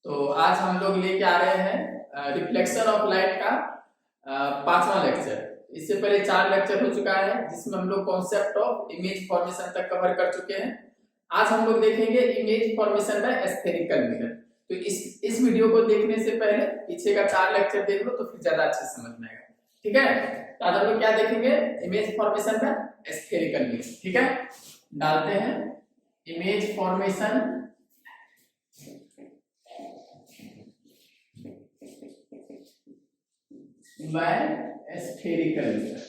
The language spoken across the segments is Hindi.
तो आज हम लोग लेके आ रहे हैं रिफ्लेक्शन ऑफ लाइट का पांचवा लेक्चर। इससे पहले 4 लेक्चर हो चुका है जिसमें हम लोग कॉन्सेप्ट ऑफ इमेज फॉर्मेशन तक कवर कर चुके हैं। आज हम लोग देखेंगे image formation by spherical mirror. तो इस वीडियो को देखने से पहले पीछे का 4 लेक्चर देख लो तो फिर ज्यादा अच्छे समझ में आएगा। ठीक है, तो आज हम लोग क्या देखेंगे, image formation by spherical mirror. ठीक है, डालते हैं image formation by spherical mirror.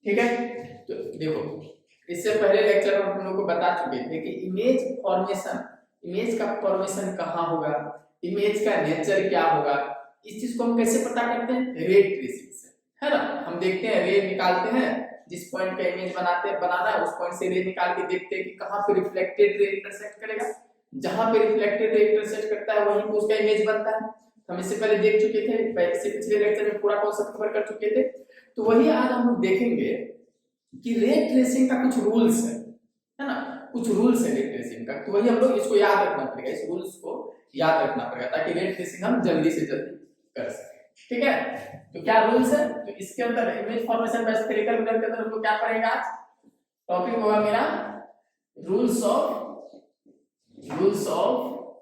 ठीक है, तो देखो इससे पहले लेक्चर में हम लोग को बता चुके थे कि इमेज फॉर्मेशन, इमेज का फॉर्मेशन कहाँ होगा, इमेज का नेचर क्या होगा, इस चीज को हम कैसे पता करते हैं, रे ट्रेसिंग से, है ना। हम देखते हैं, रे निकालते हैं, जिस पॉइंट का इमेज बनाना है उस पॉइंट से रे निकाल के देखते हैं कि कहाँ पे रिफ्लेक्टेड रे इंटरसेक्ट करेगा। जहां पे रिफ्लेक्टेड रे इंटरसेक्ट करता है वहीं पे उसका इमेज बनता है। हम इससे पहले देख चुके थे, पिछले लेक्चर में पूरा कॉन्सेप्ट कवर कर चुके थे। तो वही आज हम लोग देखेंगे कि रे ट्रेसिंग का कुछ रूल्स है ना, कुछ रूल्स है रे ट्रेसिंग का। तो वही हम लोग इसको याद रखना पड़ेगा, इस रूल्स को याद रखना पड़ेगा ताकि रे ट्रेसिंग हम जल्दी से जल्दी कर सकें। ठीक है, तो क्या रूल्स है, तो इसके अंदर image formation by spherical mirror के अंदर हम लोग क्या पढ़ेंगे। आज टॉपिक होगा मेरा रूल्स ऑफ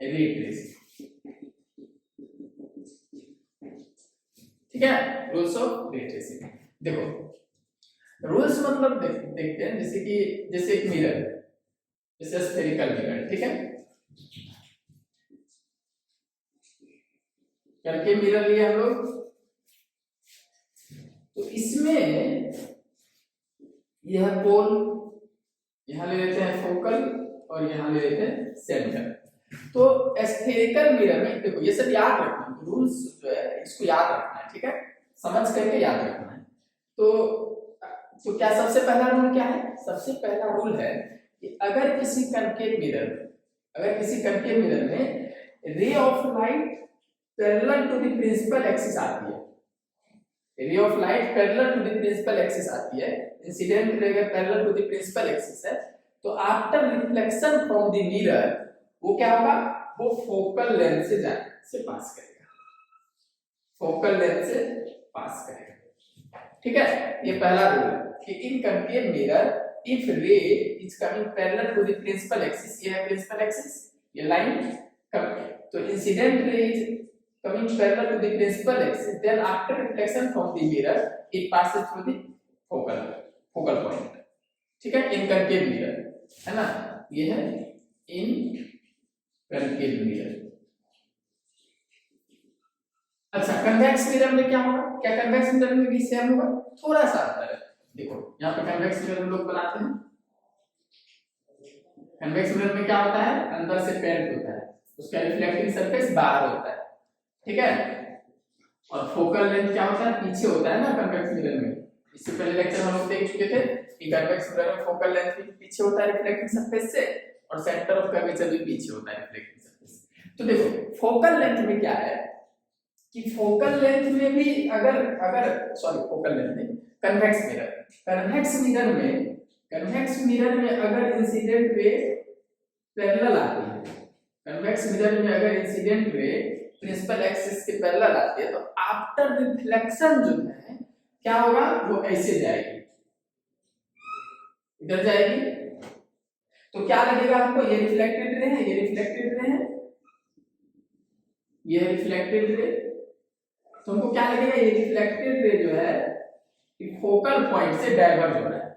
रे ट्रेसिंग। ठीक है, रूल्स ऑफ रे ट्रेसिंग। देखो रूल्स मतलब देखते हैं, जैसे एक मिरर, जैसे स्फेरिकल मिरर। ठीक है, करके मिरर लिया हम लोग, तो इसमें यह पोल यहां ले लेते हैं फोकल और यहां ले लेते हैं सेंटर। तो स्फेरिकल मिरर में देखो ये सब याद रखना, रूल्स जो है इसको याद रखना है। ठीक है, समझ करके याद रखना है। तो क्या सबसे पहला रूल क्या है, सबसे पहला रूल है कि अगर किसी कनकेव मिरर में ray of light parallel to the principal axis आती है, ray of light parallel to the principal axis आती है, इंसिडेंट रे अगर parallel to the principal axis है, तो after reflection from the mirror वो क्या होगा, वो फोकल लेंथ से पास करेगा, फोकल लेंथ से पास करेगा। ठीक है, ये पहला रूल है कि in concave mirror if ray is coming parallel to the principal axis, ये है प्रिंसिपल एक्सिस, ये लाइन, तो incident ray is coming parallel to the principal axis, then after reflection from the mirror it passes through the focal point. ठीक है, in concave mirror है ना, ये है in concave mirror। अच्छा, कन्वेक्स मिरर में क्या होगा, क्या कन्वेक्स मिरर में भी सेम होगा, थोड़ा सा अंतर है। देखो यहाँ पे कन्वेक्स मिरर हम लोग बनाते हैं, कन्वेक्स मिरर में क्या होता है, अंदर से पेंट होता है, उसका रिफ्लेक्टिंग सरफेस बाहर होता है। ठीक है, और फोकल लेंथ क्या होता है, पीछे होता है ना कन्वेक्स मिरर में। इससे पहले लेक्चर में हम लोग देख चुके थे कि कन्वेक्स मिरर में फोकल लेंथ भी पीछे होता है रिफ्लेक्टिंग सरफेस से, और सेंटर ऑफ कर्वेचर भी पीछे होता है रिफ्लेक्टिंग सरफेस से। तो देखो फोकल लेंथ में क्या है कि फोकल लेंथ में भी फोकल लेंथ में कन्वेक्स मिरर में अगर इंसिडेंट रे पैरेलल आती है, कन्वेक्स मिरर में अगर इंसिडेंट रे प्रिंसिपल एक्सिस के पैरेलल आती है, तो आफ्टर रिफ्लेक्शन जो है क्या होगा, वो ऐसे जाएगी, इधर जाएगी। तो क्या लगेगा हमको, ये रिफ्लेक्टेड रे है, ये रिफ्लेक्टेड रे है, ये रिफ्लेक्टेड रे, तो हमको क्या लगेगा, ये रिफ्लेक्टेड रे जो है ये फोकल पॉइंट से डाइवर्ज हो रहा है।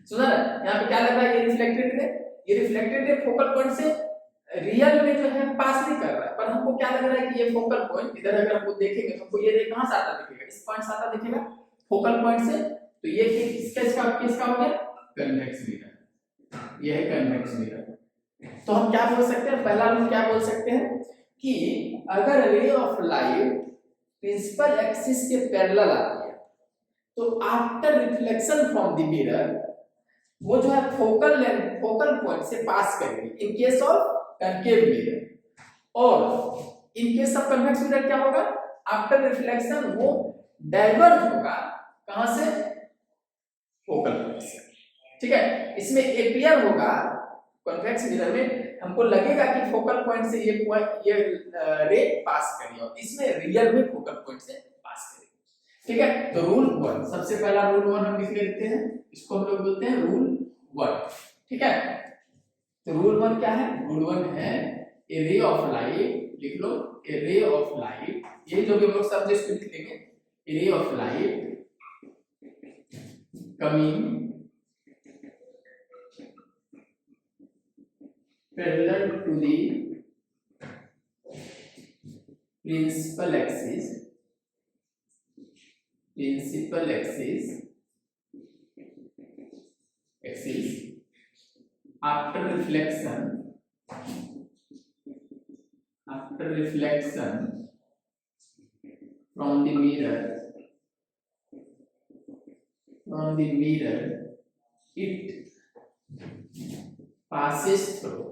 सुना ना, यहाँ पे क्या लग रहा है, ये रिफ्लेक्टेड रे फोकल पॉइंट से रियल में जो है पास नहीं कर रहा है, पर हमको क्या लग रहा है कि ये फोकल पॉइंट इधर अगर हमको देखेंगे तो हमको ये रे कहां से आता दिखेगा, इस पॉइंट से आता दिखेगा, फोकल पॉइंट से। तो ये किसका हो गया, कन्वेक्स मिरर, ये है कन्वेक्स मिरर। तो हम क्या बोल सकते हैं, पहला रूल क्या बोल सकते हैं कि अगर ray of light principal axis के पैरेलल आती है, तो after reflection from the mirror वो जो है फोकल पॉइंट से पास करेगी in case of concave mirror, और in case of convex mirror क्या होगा, आफ्टर रिफ्लेक्शन वो डाइवर्ज होगा, कहां से, फोकल पॉइंट से। ठीक है, इसमें एपियर होगा कॉन्वेक्स मिरर में हमको लगेगा कि फोकल पॉइंट से ये रे पास करी और इसमें रियल में फोकल पॉइंट से पास करी। ठीक है, तो रूल 1, सबसे पहला रूल 1 हम लिख लेते हैं, इसको हम लोग बोलते हैं रूल 1। ठीक है, तो रूल 1 क्या है? रूल 1 है ए रे ऑफ लाइट, लिख लो ए रे ऑफ लाइट, ये जो भी हम लोग शब्द इसको लिख लेंगे, a ray of light coming parallel to the principal axis after reflection from the mirror it passes through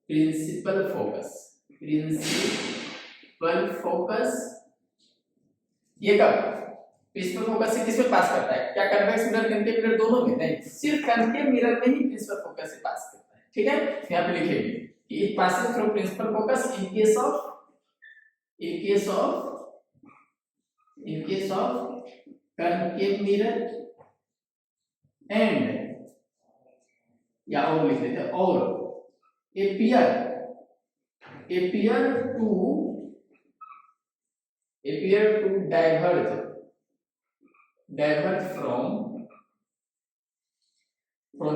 principal focus। ये कब प्रिंसिपल फोकस से किस में पास करता है? क्या कन्वेक्स मिरर कनकेव मिरर दोनों में? नहीं, सिर्फ कनकेव मिरर में ही प्रिंसिपल फोकस से पास करता है। ठीक है, यहाँ पे लिखेंगे कि it passes through principal focus in case of concave mirror and, या और लिख लेते हैं, और appear to diverge from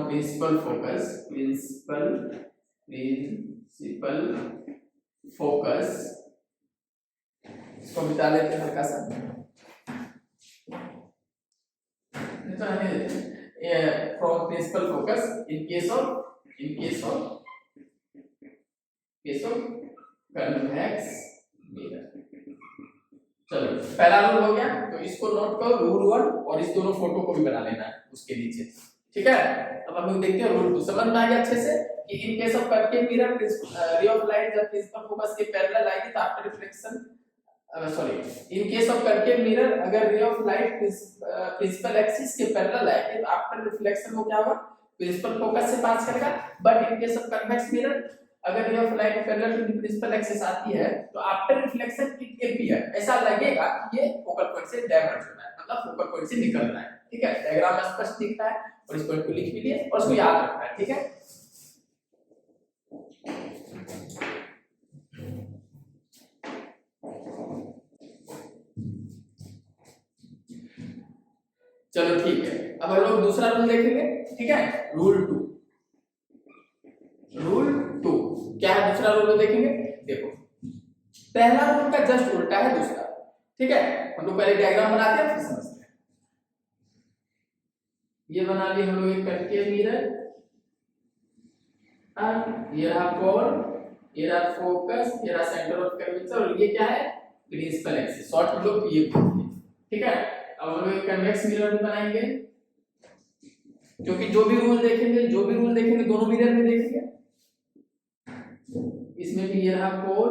principal focus। इसको मिटा लेते हैं हल्का सा, from principal focus in case of convex mirror। चलो, पहला रूल हो गया, तो इसको नोट करो रूल 1, और इस दोनों फोटो को भी बना लेना है उसके नीचे। ठीक है, अब हम लोग देखते हैं रूल 2। समझ में आ गया अच्छे से कि in case of concave mirror ray of light जब प्रिंसिपल फोकस के पैरेलल आएगी तो after reflection, in case of concave mirror अगर ray of light principal axis के पैरेलल आएगी तो आफ्टर रिफ्लेक्शन वो क्या होगा? प्रिंसिपल फोकस से पास करेगा। But in case of convex mirror अगर ray of light parallel to the principal axis आती है तो आफ्टर रिफ्लेक्शन इट अपीयर, ऐसा लगेगा कि ये फोकल पॉइंट से डाइवर्ज हो रहा है, मतलब फोकल पॉइंट से निकल रहा है। ठीक है, डायग्राम में स्पष्ट दिख रहा है, और इस पॉइंट को लिख भी लिए और इसको याद रखना है। ठीक है, चलो ठीक है, अब हम लोग दूसरा रूल देखेंगे। ठीक है, रूल 2 क्या है? दूसरा रूल देखेंगे। देखो, पहला रूल का जस्ट उल्टा है दूसरा। ठीक है, हम लोग पहले डायग्राम बनाते हैं फिर समझते हैं। ये बना लिए हम लोग एक कनकेव मिरर, ये रहा कोण, ये रहा फोकस, ये रहा सेंटर ऑफ कर्वेचर, और ये क्या है? Principal axis. शॉर्ट हम लोग ये बोलते हैं। ठीक है, अब हम लोग एक कन्वेक्स मिरर भी बनाएंगे, क्योंकि जो भी रूल देखेंगे दोनों मिरर में देखेंगे। इसमें भी ये रहा कोण,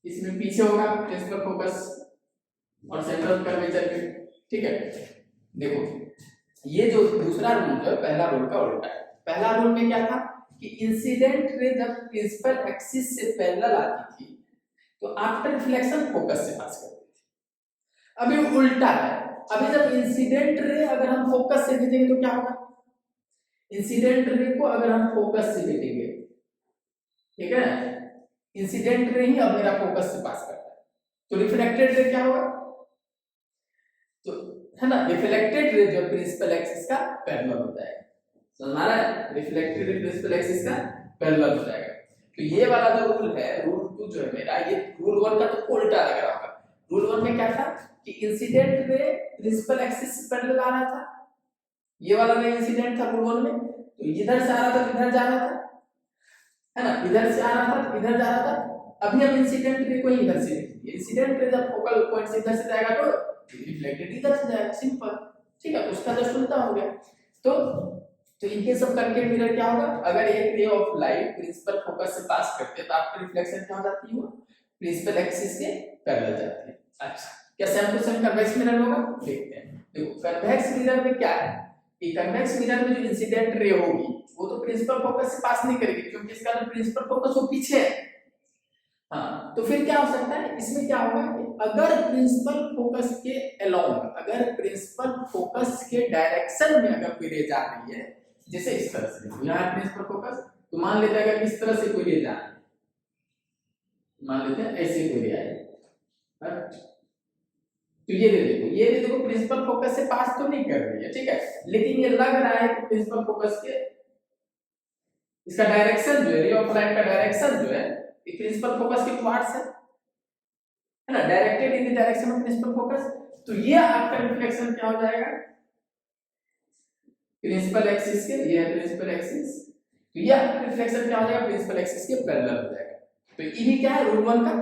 इसमें पीछे होगा प्रिंसिपल फोकस और सेंटर ऑफ कर्वेचर पे। ठीक है, देखो ये जो दूसरा रूल जो है पहला रूल का उल्टा है। पहला रूल में क्या था कि इंसिडेंट रे जब प्रिंसिपल एक्सिस से पैरेलल आती थी तो आफ्टर रिफ्लेक्शन फोकस से पास करती थी। अभी उल्टा है, अभी जब इंसिडेंट रे अगर हम फोकस से भेजेंगे तो क्या होगा? इंसिडेंट रे को अगर हम फोकस से भेजेंगे, ठीक है, इंसिडेंट रे ही अब मेरा फोकस से पास करता है, तो रिफ्लेक्टेड रे क्या होगा? तो है ना, रिफ्लेक्टेड रे जो प्रिंसिपल एक्सिस का पैरेलल होता है, समझ आ रहा है? रिफ्लेक्टेड रे प्रिंसिपल एक्सिस का पैरेलल हो जाएगा। तो ये वाला जो रूल है, रूल 2 जो है मेरा, ये रूल 1 का तो उल्टा लग रहा होगा। रूल 1 में क्या था कि इंसिडेंट रे प्रिंसिपल एक्सिस से पैरेलल आ रहा था, ये वाला रे इंसिडेंट था रूल 1 में, तो इधर से आ रहा था तो इधर जा रहा था, है ना, इधर से आ रहा था इधर जा रहा था। अभी हम इंसिडेंट रे को ही इधर से लिखेंगे। इंसिडेंट रे जब फोकल पॉइंट से इधर से जाएगा तो रिफ्लेक्टेड इधर से जाएगा, सिंपल। ठीक है, उसका जस्ट उल्टा हो गया। तो इन केस ऑफ कनकेव मिरर क्या होगा? अगर एक रे ऑफ लाइट प्रिंसिपल फोकस से पास करते हैं तो आपकी रिफ्लेक्शन क्या हो जाती है? प्रिंसिपल एक्सिस के पैरेलल जाती है। अच्छा, क्या same to same convex mirror होगा? देखते हैं। देखो कन्वेक्स मिरर में क्या है कि कन्वेक्स मिरर में जो इंसिडेंट रे होगी वो तो प्रिंसिपल फोकस से पास नहीं करेगी क्योंकि इसका जो प्रिंसिपल फोकस वो पीछे है। हाँ तो फिर क्या हो सकता है इसमें क्या होगा कि अगर प्रिंसिपल फोकस के अलोंग अगर प्रिंसिपल फोकस के डायरेक्शन में अगर कोई रे जा रही है जैसे इस तरह से देखो यहाँ प्रिंसिपल फोकस तो मान लेते हैं अगर इस तरह से कोई रे जा रही है मान लेते हैं ऐसे कोई रे आई तो ये देखो प्रिंसिपल फोकस से पास तो नहीं कर रही है ठीक है लेकिन ये लग रहा है कि प्रिंसिपल फोकस के इसका डायरेक्शन जो है रे ऑफ लाइट का डायरेक्शन जो है ये प्रिंसिपल फोकस के टुवर्ड्स है ना directed in the direction of principal focus तो ये आपका रिफ्लेक्शन क्या हो जाएगा प्रिंसिपल एक्सिस के ये है प्रिंसिपल एक्सिस तो ये आपका रिफ्लेक्शन क्या हो जाएगा प्रिंसिपल एक्सिस के पैरेलल हो जाएगा तो ये भी क्या है रूल 1 का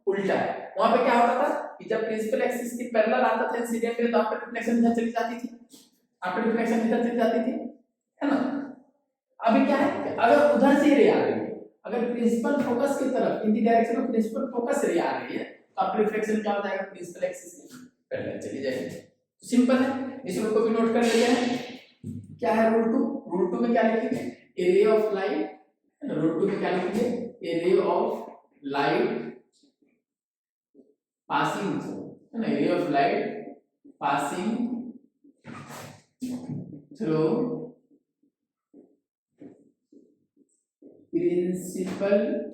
उल्टा है वहां पे क्या होता था कि जब प्रिंसिपल एक्सिस के पैरेलल आता था इंसिडेंट रे तो आपका रिफ्लेक्शन इधर चली जाती थी आपका रिफ्लेक्शन इधर चली जाती थी है ना अभी क्या है कि अगर उधर से रे आ रही है अगर प्रिंसिपल फोकस की तरफ in the direction of principal focus ray आ रही है तो आपका रिफ्लेक्शन क्या हो जाएगा प्रिंसिपल एक्सिस के पैरेलल चली जाएगी तो सिंपल है इस रूल को भी नोट कर लिया है क्या है रूल 2 में क्या लिखेंगे a ray of light rule 2 में क्या लिखेंगे a ray of light passing through an area of light passing through principal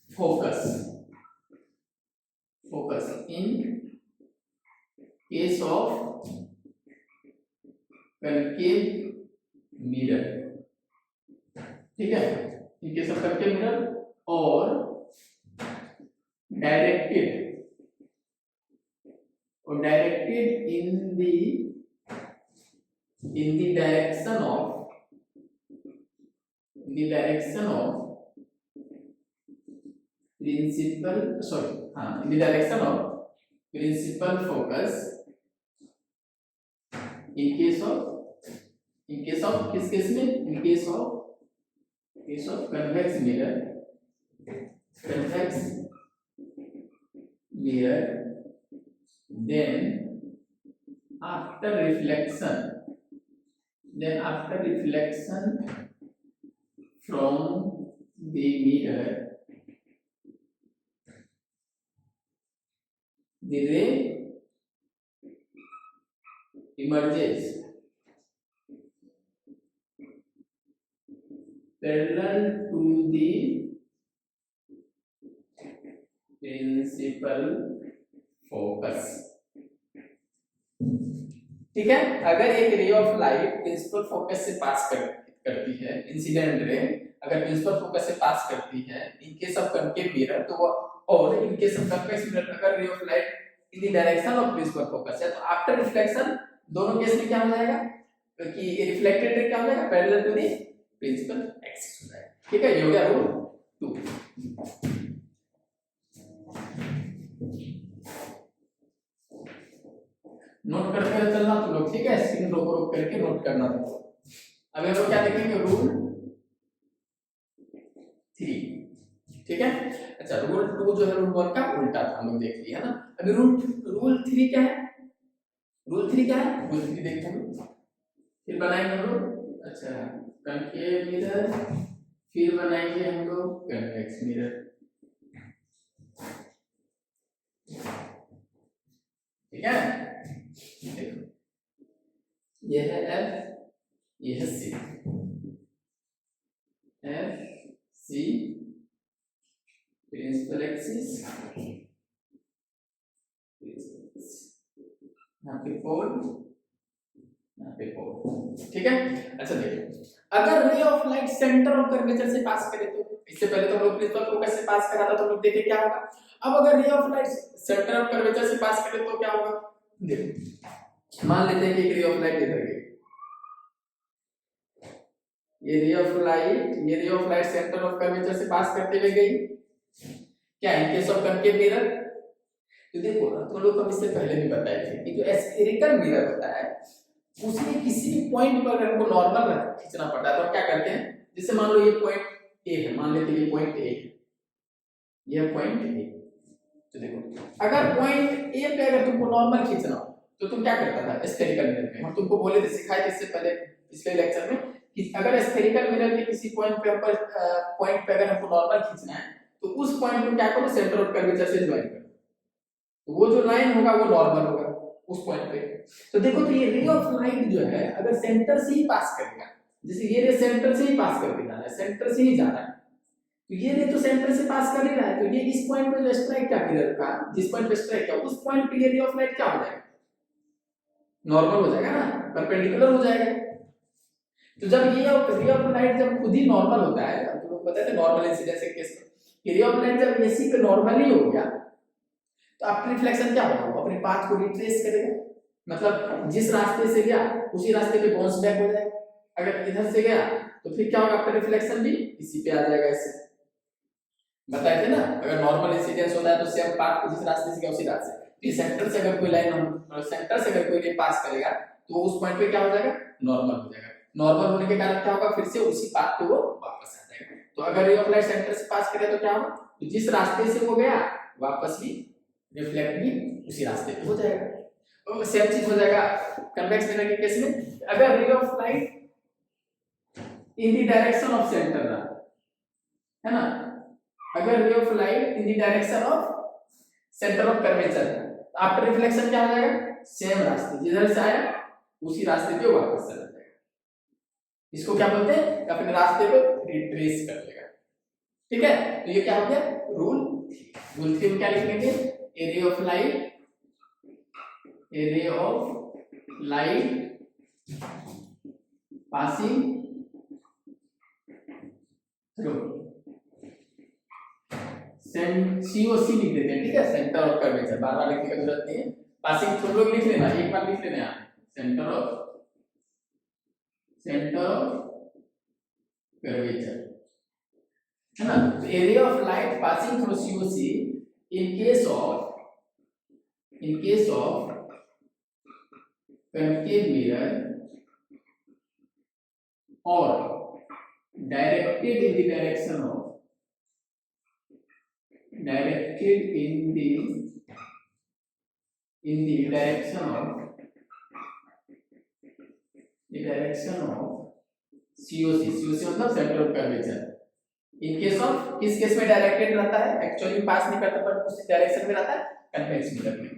focus in case of concave mirror ठीक है in case of concave mirror और directed in the direction of principal focus in case of किस केस में in case of convex mirror then after reflection from the mirror the ray emerges parallel to the principal focus ठीक है अगर एक रे ऑफ लाइट प्रिंसिपल फोकस से पास करती है इंसिडेंट रे अगर प्रिंसिपल फोकस से पास करती है in case of concave mirror तो वो और in case of convex mirror अगर ray of light in the direction of principal focus है तो आफ्टर रिफ्लेक्शन दोनों केस में क्या हो जाएगा कि रिफ्लेक्टेड रे क्या हो जाएगा parallel to the principal axis हो जाएगा ठीक है ये हो गया रूल 2 नोट करते हुए चलना तुम लोग ठीक है स्क्रीन रोक करके नोट करना तुम अब हम लोग क्या देखेंगे रूल 3 ठीक है अच्छा रूल 2 जो है रूल 1 का उल्टा था हम लोग देख लिया ना अभी रूल 3 क्या है रूल 3 क्या है रूल 3 देखते हैं फिर बनाएंगे हम लोग अच्छा कनकेव मिरर फिर बनाएंगे हम लोग कन्वेक्स मिरर ठीक है देखो ये है F ये है C F C principal axis यहाँ पे पोल ठीक है अच्छा देखो अगर ray of light centre of curvature से पास करे तो इससे पहले तो हम लोग प्रिंसिपल फोकस से पास करा था तो हम लोग देखे क्या होगा अब अगर ray of light centre of curvature से पास करे तो क्या होगा देखो मान लेते हैं कि एक रे ऑफ लाइट इधर गई ये रे of light centre of curvature से पास करते हुए गई क्या इन केस ऑफ कनकेव मिरर तो देखो तुम लोग को इससे पहले भी बताए थे कि जो स्फेरिकल मिरर होता है उसमें किसी भी पॉइंट पर अगर हमको नॉर्मल खींचना पड़ता है तो क्या करते हैं जैसे मान लो ये पॉइंट ए है मान लेते हैं ये पॉइंट ए है यह पॉइंट ए तो देखो अगर पॉइंट ए पे अगर तुमको नॉर्मल खींचना हो तो तुम क्या करता था स्फेरिकल मिरर में? हम तुमको बोले थे, सिखाए थे इससे पहले पिछले लेक्चर में कि अगर स्फेरिकल मिरर के किसी पॉइंट पे अगर हमको नॉर्मल खींचना है तो उस पॉइंट को क्या करो, सेंटर ऑफ कर्वेचर से ज्वाइन करो, तो वो जो लाइन होगा वो नॉर्मल होगा उस पॉइंट पे। तो देखो, तो ये रे ऑफ लाइट जो है अगर सेंटर से ही पास करेगा, जैसे ये रे सेंटर से ही पास करके जाना है, सेंटर से ही जाना है, तो ये रे तो सेंटर से पास कर ही रहा है, तो ये इस पॉइंट पे जो स्ट्राइक किया मिरर का, जिस पॉइंट पे स्ट्राइक किया उस पॉइंट पे ये रे ऑफ लाइट क्या हो जाएगा, नॉर्मल हो जाएगा ना, परपेंडिकुलर हो जाएगा। तो जब ये रे ऑफ लाइट जब खुद ही नॉर्मल होता है, तो लोग बताते हैं नॉर्मल इंसिडेंस के केस में, रे ऑफ लाइट जब इसी पे नॉर्मल ही हो गया तो आफ्टर रिफ्लेक्शन क्या होगा, वो अपने पाथ को रिट्रेस करेगा, मतलब जिस रास्ते से गया उसी रास्ते पे बाउंस बैक हो जाएगा। अगर इधर से गया तो फिर क्या होगा, आफ्टर रिफ्लेक्शन भी इसी पे आ जाएगा। ऐसे बताए थे ना, अगर नॉर्मल इंसिडेंस होता है तो सेम पाथ को जिस रास्ते से गया उसी रास्ते से, तो सेंटर से अगर कोई लाइन हम सेंटर से अगर कोई रे पास करेगा तो उस पॉइंट पे क्या हो जाएगा, नॉर्मल हो जाएगा। नॉर्मल होने के कारण क्या होगा, फिर से उसी पाथ पे वो वापस आ जाएगा। तो अगर रे ऑफ लाइट सेंटर से पास करे तो क्या होगा, तो जिस रास्ते से वो गया वापस भी रिफ्लेक्ट भी उसी रास्ते पे हो जाएगा। तो सेम चीज हो जाएगा कन्वेक्स मिरर के केस में। अगर ray of light in the direction of centre रहा है ना, अगर ray of light in the direction of centre of curvature, after reflection क्या हो जाएगा, सेम रास्ते जिधर से आया उसी रास्ते पे वापस चला जाएगा। इसको क्या बोलते हैं, अपने रास्ते को रिट्रेस कर लेगा। ठीक है, तो ये क्या हो गया, रूल 3 में क्या लिख लेंगे, a ray of light passing through COC लिख देते हैं। ठीक है, सेंटर ऑफ कर्वेचर, बार बार लिखने की जरूरत नहीं है, पासिंग थ्रू लोग लिख लेना, एक बार लिख लेना, सेंटर ऑफ कर्वेचर है ना। तो area of light passing through COC in case of concave mirror or directed in the direction of COC मतलब centre of curvature. In case of, किस केस में डायरेक्टेड रहता है, एक्चुअली पास नहीं करता पर उस डायरेक्शन में रहता है, कन्वेक्स मिरर में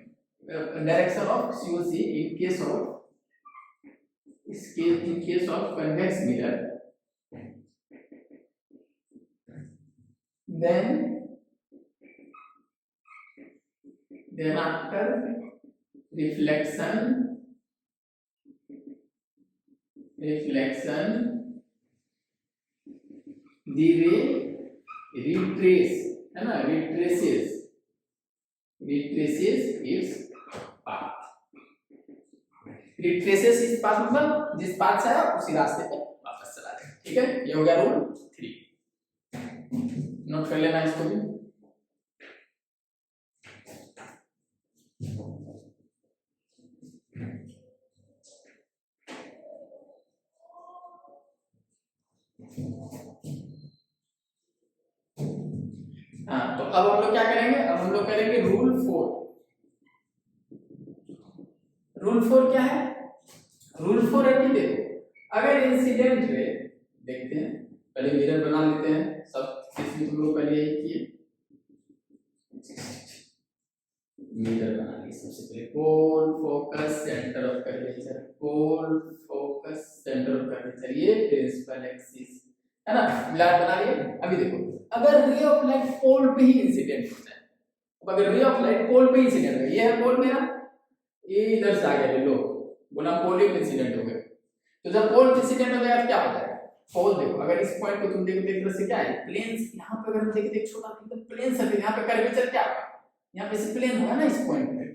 direction of COC in case of convex mirror, then after reflection the ray retraces है ना, retraces its path, retraces its path मतलब जिस पाथ से आया उसी रास्ते पे वापस चला जाएगा। ठीक है, ये हो गया रूल 3, नोट कर लेना इसको भी। हाँ, तो अब हम लोग क्या करेंगे, अब हम लोग करेंगे रूल 4। रूल 4 क्या है, रूल 4 है कि देखो, अगर इंसिडेंट रे, देखते हैं पहले मिरर बना लेते हैं, सब चीज तुम लोग पहले यही किए, मिरर बना लिए सबसे पहले, pole focus centre of curvature, pole focus centre of curvature, ये प्रिंसिपल एक्सिस है ना, मिरर बना लिए। अभी देखो, अगर रे ऑफ लाइट पोल पे ही इंसिडेंट हो जाए, अब अगर रे ऑफ लाइट पोल पे ही इंसिडेंट हो, ये है पोल मेरा, ये इधर से आ गया, लो बोला पोल पे इंसिडेंट हो गया, तो जब पोल पे इंसिडेंट हो जाएगा क्या हो जाएगा, पोल देखो, अगर इस पॉइंट को तुम देखो एक तरह से क्या है, प्लेन, यहां पे अगर हम देखें एक छोटा एकदम प्लेन सर्फेस, यहां पे कर्वेचर क्या होगा, यहां पे से प्लेन होगा ना इस पॉइंट पे,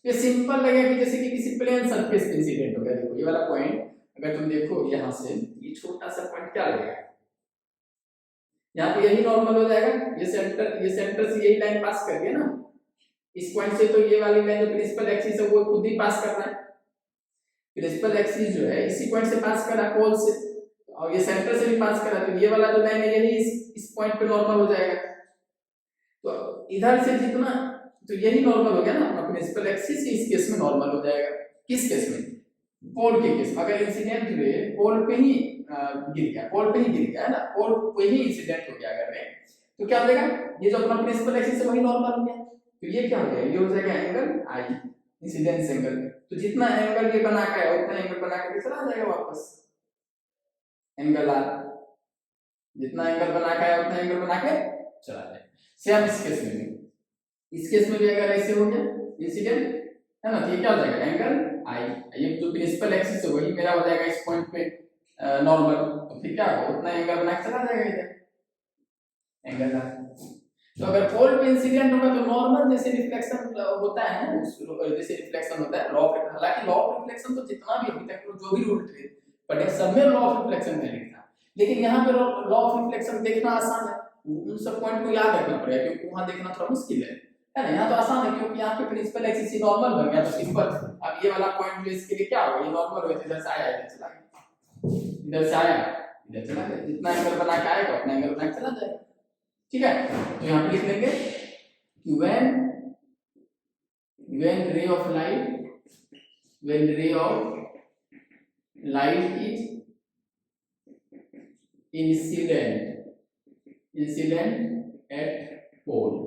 ये सिंपल लगेगा कि जैसे कि किसी प्लेन सरफेस पे इंसिडेंट हो गया। देखो ये वाला पॉइंट अगर तुम देखो यहां से, ये छोटा सा पॉइंट क्या लगेगा, यहाँ पे यही नॉर्मल हो जाएगा, ये सेंटर से यही लाइन पास कर गया ना इस पॉइंट से, तो ये वाली लाइन जो प्रिंसिपल एक्सिस है वो खुद ही पास करना है, प्रिंसिपल एक्सिस जो है इसी पॉइंट से पास करा पोल से, और ये सेंटर से भी पास करा, तो ये वाला जो लाइन है यही इस पॉइंट पे नॉर्मल हो जाएगा। तो इधर से जितना, तो यही नॉर्मल हो गया ना अपना प्रिंसिपल एक्सिस इस केस में नॉर्मल हो जाएगा। किस केस में? पोल के केस में। अगर इंसिडेंट रे पोल पे ही गिर गया, पोल पे ही गिर गया है ना, पोल पे ही इंसिडेंट हो गया अगर रे, तो क्या हो जाएगा? ये जो अपना प्रिंसिपल एक्सिस है वही नॉर्मल हो गया, तो ये क्या हो जाएगा? ये हो जाएगा एंगल आई, इंसिडेंस एंगल। तो जितना एंगल ये बना के उतना एंगल बना के चला जाएगा वापस, एंगल आर। जितना एंगल बना के उतना एंगल बना के चला जाएगा। सेम इस केस में भी, इस केस में भी अगर ऐसे हो गया इंसिडेंट है ना, तो ये क्या हो जाएगा? एंगल आई, ये जो प्रिंसिपल एक्सिस है वही मेरा हो जाएगा इस पॉइंट पे नॉर्मल, तो फिर क्या होगा? उतना एंगल बना के चला जाएगा इधर, एंगल आर। तो अगर पोल पे इंसिडेंट होगा तो नॉर्मल जैसे रिफ्लेक्शन होता है, जैसे रिफ्लेक्शन होता है, लॉ ऑफ, हालांकि लॉ ऑफ रिफ्लेक्शन तो जितना भी अभी तक जो भी रूल थे बट सब में लॉ ऑफ रिफ्लेक्शन वैलिड था, लेकिन यहाँ पे लॉ ऑफ रिफ्लेक्शन देखना आसान है, उन सब पॉइंट को याद रखना पड़ेगा क्योंकि वहां देखना थोड़ा मुश्किल है ना। यहाँ तो आसान है क्योंकि यहाँ पे प्रिंसिपल एक्सिस ही नॉर्मल बन गया, तो सिंपल। अब ये वाला पॉइंट जो इसके लिए क्या होगा? ये नॉर्मल हो, इधर से आया इधर चला गया, इधर से आया इधर चला गया, जितना एंगल बना के आएगा उतना एंगल बना के चला जाएगा। ठीक है, तो यहाँ पे लिख लेंगे कि when ray of light is incident at pole,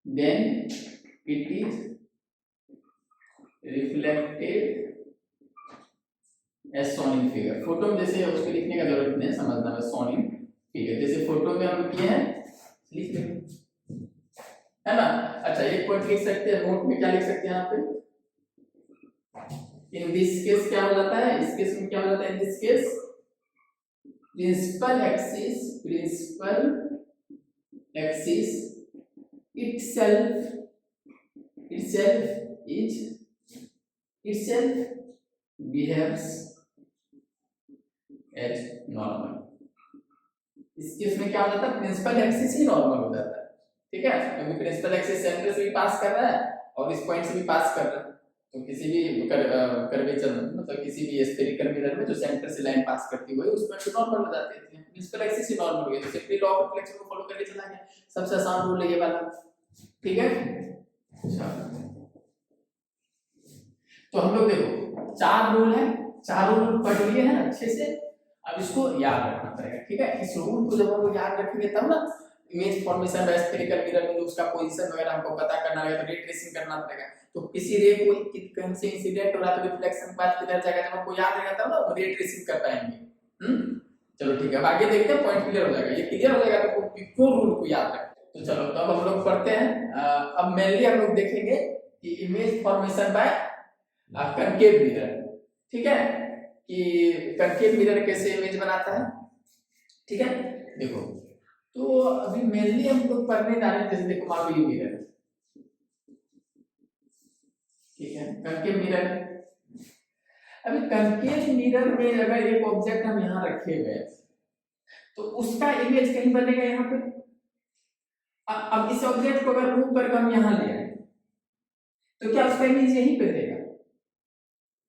then it is reflected as shown in figure। Photo में जैसे उसको लिखने का जरूरत नहीं है, समझना है shown in figure, जैसे फोटो में हम किए हैं लिख लेंगे, है ना। अच्छा, एक पॉइंट लिख सकते हैं नोट में, क्या लिख सकते हैं यहाँ पे? इन दिस केस क्या हो जाता है? इस केस में क्या हो जाता है? In this case principal axis itself behaves as normal। इस केस में क्या हो जाता है? प्रिंसिपल एक्सिस ही नॉर्मल हो जाता है। ठीक है, क्योंकि प्रिंसिपल एक्सिस सेंटर से भी पास कर रहा है और इस पॉइंट से भी पास कर रहा है, तो किसी भी कर्वेचर मतलब किसी भी स्फेरिकल मिरर में जो सेंटर से लाइन पास करती हुई उस पॉइंट पे नॉर्मल हो जाते हैं, प्रिंसिपल एक्सिस ही नॉर्मल हो गया, तो सिंपली लॉ ऑफ रिफ्लेक्शन को फॉलो करके चला गया। सबसे आसान रूल है ये वाला। ठीक है, तो हम लोग देखो 4 रूल है, 4 रूल पढ़ लिए हैं अच्छे से, अब इसको याद रखना पड़ेगा। ठीक है, इस रूल को जब हम लोग याद रखेंगे तब ना इमेज फॉर्मेशन में स्फेरिकल मिरर में उसका पोजीशन वगैरह हमको पता करना रहेगा, तो रे ट्रेसिंग करना पड़ेगा। तो किसी रे को कहीं से इंसिडेंट हो रहा है तो रिफ्लेक्शन के बाद किधर जाएगा, जब हमको याद रहेगा तब ना रे ट्रेसिंग कर पाएंगे। चलो ठीक है, अब आगे देखते हैं, पॉइंट क्लियर हो जाएगा। ये क्लियर हो जाएगा तो क्यों रूल को याद रखें। तो चलो तो अब हम लोग पढ़ते हैं। अब मेनली हम लोग देखेंगे कि image formation by concave mirror. ठीक है, कि कनकेव मिरर कैसे इमेज बनाता है। ठीक है, देखो तो अभी मेनली हम लोग पढ़ने जा रहे हैं, जैसे देखो मान लो ये मिरर, ठीक है, कनकेव मिरर। अभी कनकेव मिरर में अगर एक ऑब्जेक्ट हम यहाँ रखे हुए तो उसका इमेज कहीं बनेगा यहाँ पे। अब इस ऑब्जेक्ट को अगर मूव करके हम यहाँ ले आए तो क्या उसका इमेज यहीं पे रहेगा?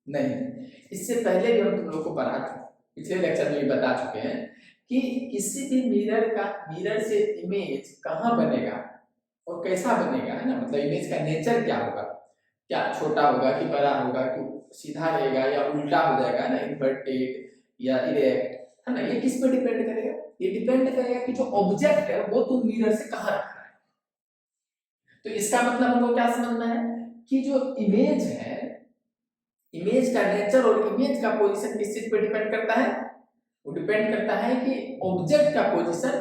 नहीं, इससे पहले भी हम तुम लोग को पढ़ा चुके, पिछले लेक्चर में भी बता चुके हैं कि किसी भी मिरर से इमेज कहाँ बनेगा और कैसा बनेगा, है ना। मतलब इमेज का नेचर क्या होगा, क्या छोटा होगा कि बड़ा होगा, कि सीधा रहेगा या उल्टा हो जाएगा ना, इन्वर्टेड या इरेक्ट, है ना। ये किस पे डिपेंड करेगा? ये डिपेंड करेगा कि जो ऑब्जेक्ट है वो तुम मिरर से कहाँ रख रहा है। तो इसका मतलब हमको क्या समझना है कि जो इमेज है, इमेज का नेचर और इमेज का पोजीशन किस चीज पे डिपेंड करता है? वो डिपेंड करता है कि ऑब्जेक्ट का पोजीशन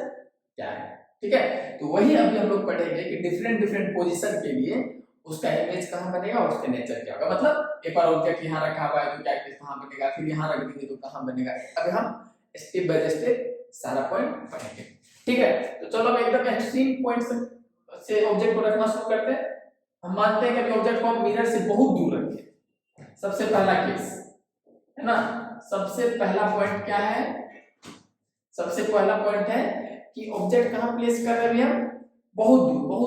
क्या है। ठीक है, तो वही अभी हम लोग पढ़ेंगे कि डिफरेंट पोजीशन के लिए उसका इमेज कहाँ बनेगा और उसका नेचर क्या होगा। मतलब एक बार ऑब्जेक्ट यहाँ रखा हुआ है तो क्या कहाँ बनेगा, फिर यहाँ रख देंगे तो कहाँ बनेगा। अब हम स्टेप बाय स्टेप सारा पॉइंट पढ़ेंगे। ठीक है, तो चलो हम एकदम एक्सट्रीम पॉइंट से ऑब्जेक्ट को रखना शुरू करते हैं। हम मानते हैं कि ऑब्जेक्ट को हम मिरर से बहुत दूर रखें। सबसे पहला केस है ना, सबसे पहला पॉइंट क्या है? सबसे पहला पॉइंट है कि ऑब्जेक्ट कहाँ प्लेस कर रहे हैं हम? बहुत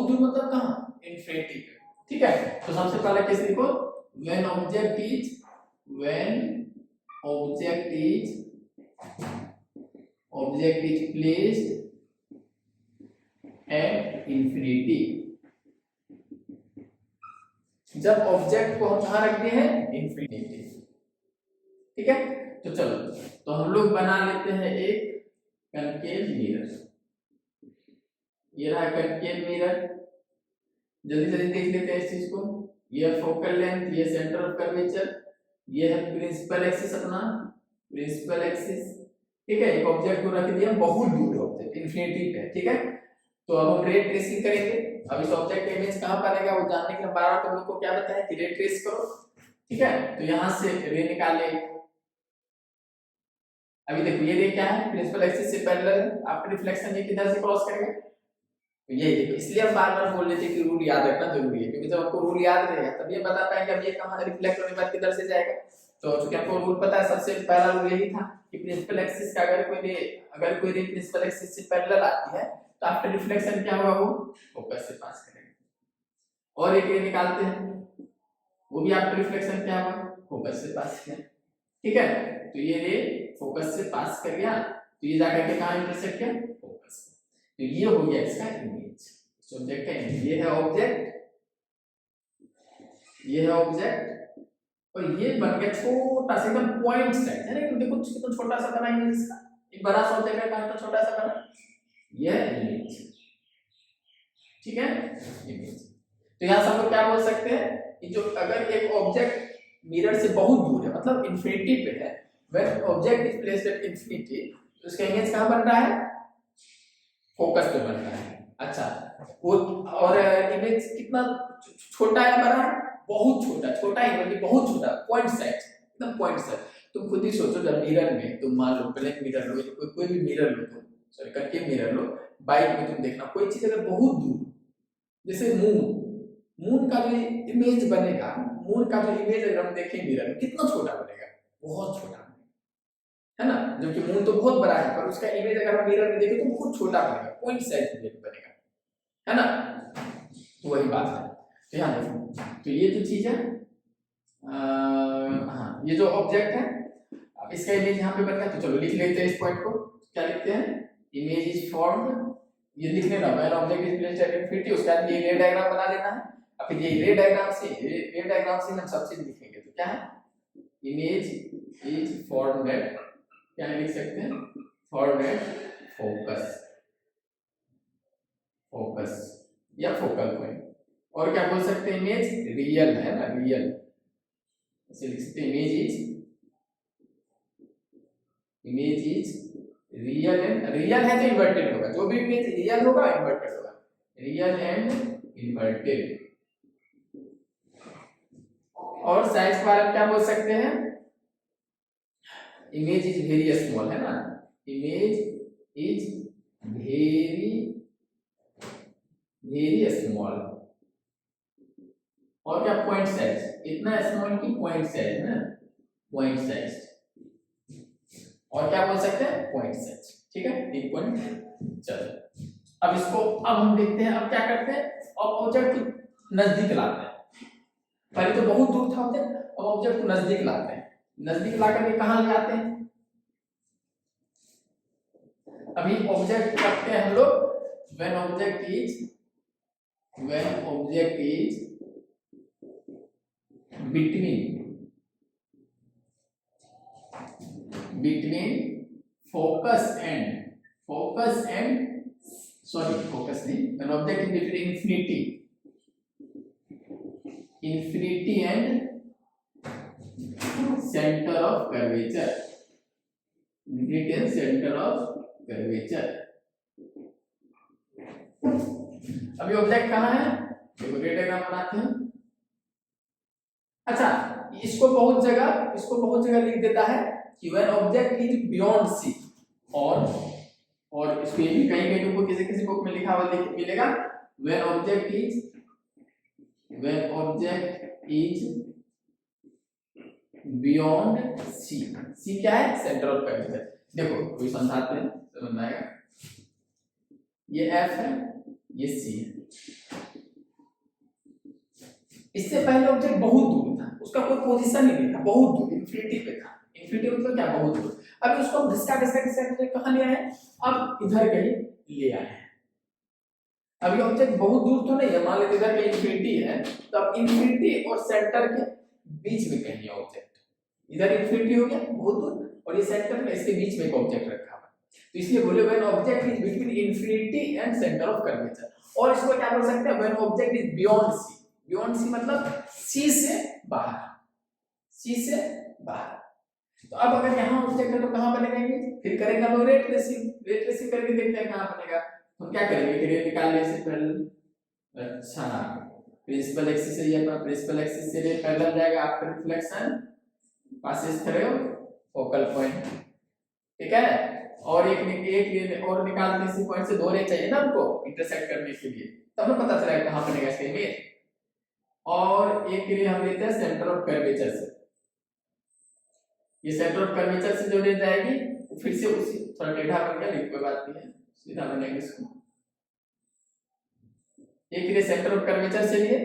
दूर मतलब कहाँ? इन्फिनिटी। ठीक है, तो सबसे पहला केस लिखो, when object is placed at infinity, जब ऑब्जेक्ट को हम कहाँ रख दिए हैं, इंफिनिटी। ठीक है, तो चलो, तो हम लोग बना लेते हैं एक कनकेव मिरर। ये रहा कनकेव मिरर, जल्दी जल्दी देख लेते हैं इस चीज को। ये फोकल लेंथ, ये सेंटर ऑफ कर्वेचर, ये है प्रिंसिपल एक्सिस अपना, प्रिंसिपल एक्सिस। ठीक है, एक ऑब्जेक्ट को रख दिया बहुत दूर ऑब्जेक्ट इंफिनिटी पे। ठीक है, तो अब हम रे ट्रेसिंग करेंगे। अब इस ऑब्जेक्ट का इमेज कहां पर आएगा वो जानने के लिए बार-बार तुम लोग को क्या बताया कि रे ट्रेस करो। ठीक है, तो यहां से रे निकाले। अभी देखो ये रे क्या है, प्रिंसिपल एक्सिस से पैरेलल है, आफ्टर रिफ्लेक्शन ये किधर से क्रॉस करेगा, तो ये देखो। इसलिए हम बार-बार बोल रहे थे कि रूल याद रखना जरूरी है, क्योंकि जब आपको रूल याद रहेगा तब ये बता पाएंगे अब ये कहां रिफ्लेक्ट होने के बाद किधर से जाएगा। तो चूंकि आपको रूल पता है, सबसे पहला रूल यही था कि प्रिंसिपल एक्सिस का अगर कोई रे प्रिंसिपल एक्सिस से पैरेलल आती है तो आफ्टर रिफ्लेक्शन क्या होगा, वो फोकस से पास करेगा। और एक रे निकालते हैं, वो भी आफ्टर रिफ्लेक्शन क्या होगा, फोकस से पास किया। ठीक है, तो ये रे फोकस से पास कर गया, तो ये जाकर के कहां इंटरसेक्ट किया, फोकस। तो ये हो गया इसका इमेज, ऑब्जेक्ट का इमेज। ये है ऑब्जेक्ट, ये है ऑब्जेक्ट, और ये बन गया छोटा सा एकदम पॉइंट साइज है ना। देखो कितना छोटा सा बना इमेज इसका, एक बड़ा सा ऑब्जेक्ट है कहां तो छोटा सा बना, ये इमेज। ठीक है, इमेज। तो यहां से हम लोग क्या बोल सकते हैं कि जो अगर एक ऑब्जेक्ट मिरर से बहुत दूर है, मतलब इंफिनिटी पे है, when object is placed at infinity, तो उसका इमेज कहां बन रहा है, फोकस पे बन रहा है। अच्छा, वो और इमेज कितना छोटा है, बड़ा है, बहुत छोटा, छोटा ही मतलब बहुत छोटा, पॉइंट साइज, एकदम पॉइंट साइज। तुम खुद ही सोचो, जब मिरर में तुम मान लो प्लेन मिरर लो, कोई भी मिरर लो तुम, सॉरी कनकेव मिरर लो, बाइक में तुम देखना कोई चीज अगर बहुत दूर, जैसे मून का जो इमेज बनेगा, मून का जो इमेज अगर हम देखें मिरर में कितना छोटा बनेगा, बहुत छोटा है ना। जबकि मून तो बहुत बड़ा है, पर उसका इमेज अगर हम मिरर में देखें तो बहुत छोटा बनेगा, पॉइंट साइज बनेगा, है ना। तो वही बात है। तो यहाँ देखो, तो ये जो चीज है, हाँ, ये जो ऑब्जेक्ट है, अब इसका इमेज यहाँ पे बन गया। तो चलो लिख लेते हैं इस पॉइंट को, क्या लिखते हैं, इमेज इज फॉर्म्ड, ये लिख लेना, when object is placed at infinity, उसके बाद ये रे डायग्राम बना देना है। अब फिर ये रे डायग्राम से हम सब चीज लिखेंगे। तो क्या है, इमेज इज फॉर्म्ड एट, क्या लिख सकते हैं, फॉर्म्ड एट फोकस, फोकस या फोकल पॉइंट। और क्या बोल सकते हैं, इमेज रियल है ना, रियल, ऐसे लिख सकते हैं, image is real and, real है तो इन्वर्टेड होगा, जो भी इमेज रियल होगा इन्वर्टेड होगा, रियल एंड इन्वर्टेड। और साइज के बारे में क्या बोल सकते हैं, इमेज इज वेरी स्मॉल, है ना, इमेज इज वेरी स्मॉल। और क्या, पॉइंट साइज, इतना स्मॉल की पॉइंट साइज है ना, पॉइंट साइज। और क्या बोल सकते हैं, पॉइंट साइज। ठीक है, 3 पॉइंट। चलो अब इसको, अब हम देखते हैं, अब क्या करते हैं, अब ऑब्जेक्ट नजदीक लाते हैं। पहले तो बहुत दूर था ऑब्जेक्ट, अब ऑब्जेक्ट को नजदीक लाते हैं। नजदीक लाकर के कहां ले आते हैं, अभी ऑब्जेक्ट रखते हैं हम लोग, when object is between focus and sorry, focus नहीं, when object is between infinity and center of curvature, infinity and center of curvature। अभी ऑब्जेक्ट कहाँ है, देखो रे डायग्राम बनाते हैं। अच्छा, इसको बहुत जगह लिख देता है कि when object is beyond C, और इसको ये भी कहीं तुमको किसी बुक में लिखा हुआ मिलेगा, when object is beyond C। C क्या है, सेंटर ऑफ कर्वेचर। देखो कोई समझाते हैं, समझ में आएगा। ये F है, ये C है। इससे पहले ऑब्जेक्ट बहुत दूर था, उसका कोई पोजीशन ही नहीं था, बहुत दूर इंफिनिटी पे था। इंफिनिटी मतलब क्या, बहुत दूर। अब उसको हम घिसका कहां ले आए, अब इधर कहीं ले आए हैं। अभी ऑब्जेक्ट बहुत दूर तो नहीं है, मान लेते इधर कहीं इंफिनिटी है, तो अब इंफिनिटी और सेंटर के बीच में कहीं ऑब्जेक्ट, इधर इंफिनिटी हो गया बहुत दूर और ये सेंटर में, इसके बीच में एक ऑब्जेक्ट रखा हुआ है, तो इसलिए बोले when object is between infinity and centre of curvature. और इसको क्या बोल सकते हैं, when object is beyond C. Beyond C मतलब सी से बाहर, सी से बाहर। तो अब अगर यहाँ ऑब्जेक्ट है तो कहाँ बनेगा इमेज, फिर करेंगे हम रे ट्रेसिंग। रे ट्रेसिंग करके देखते हैं कहाँ बनेगा। हम क्या करेंगे कि रे निकालने से पहले, अच्छा प्रिंसिपल एक्सिस से, ये अपना प्रिंसिपल एक्सिस से रे पैरेलल जाएगा, आपका reflection passes through focal point, ठीक है। और एक और निकालते हैं, इसी पॉइंट से दो रे चाहिए ना हमको इंटरसेक्ट करने के लिए, तब हमें पता चलेगा कहाँ बनेगा इसका इमेज। और एक रे हम लेते हैं सेंटर ऑफ कर्वेचर से, ये सेंटर ऑफ कर्वेचर से जो रे जाएगी फिर से उसी, थोड़ा टेढ़ा बन गया लेकिन कोई बात नहीं है, सीधा बनेगा इसको। एक रे सेंटर ऑफ कर्वेचर से लिए,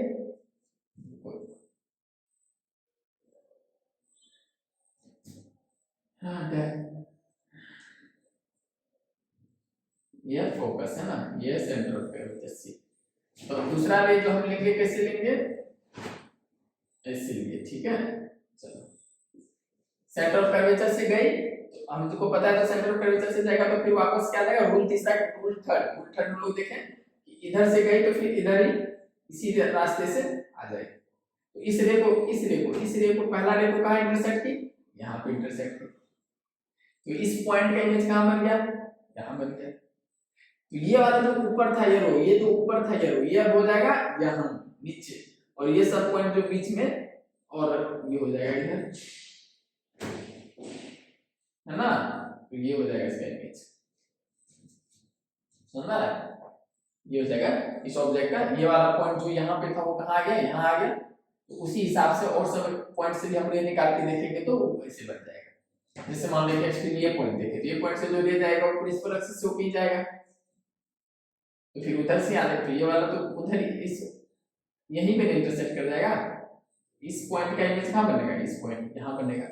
हाँ ये फोकस है ना, ये सेंटर ऑफ कर्वेचर से। तो दूसरा रे जो हम लेंगे कैसे लेंगे, ऐसे लिए, ठीक है। चलो सेंटर ऑफ कर्वेचर से गई, हम तुमको पता है तो सेंटर ऑफ कर्वेचर से जाएगा तो फिर वापस क्या जाएगा, रूल तीसरा, रूल थर्ड हम लोग देखें कि इधर से गई तो फिर इधर ही इसी रास्ते से आ जाएगी। तो इस रे को पहला रे को कहां इंटरसेक्ट की, यहां पे इंटरसेक्ट की, तो इस पॉइंट का इमेज कहां बन गया, यहां बन गया। तो ये वाला जो ऊपर था ये रो, ये जो ऊपर था ये रो, ये अब हो जाएगा यहां नीचे, और ये सब पॉइंट जो बीच में, और ये हो जाएगा इधर, है ना। तो ये हो जाएगा इसका इमेज, समझा, ये हो जाएगा इस ऑब्जेक्ट का। ये वाला पॉइंट जो यहाँ पे था वो कहाँ आ गया, यहाँ आ गया। तो उसी हिसाब से और सब पॉइंट से भी हम ये निकाल के देखेंगे तो ऐसे बन जाएगा। जैसे मान लीजिए एक्चुअली ये पॉइंट देखे, तो ये पॉइंट से जो ले जाएगा वो प्रिंसिपल एक्सिस से होके ही जाएगा, तो फिर उधर से आ जाए, तो ये वाला तो उधर ही इस यहीं पे इंटरसेक्ट कर जाएगा। इस पॉइंट का इमेज कहाँ बनेगा, इस पॉइंट यहाँ बनेगा,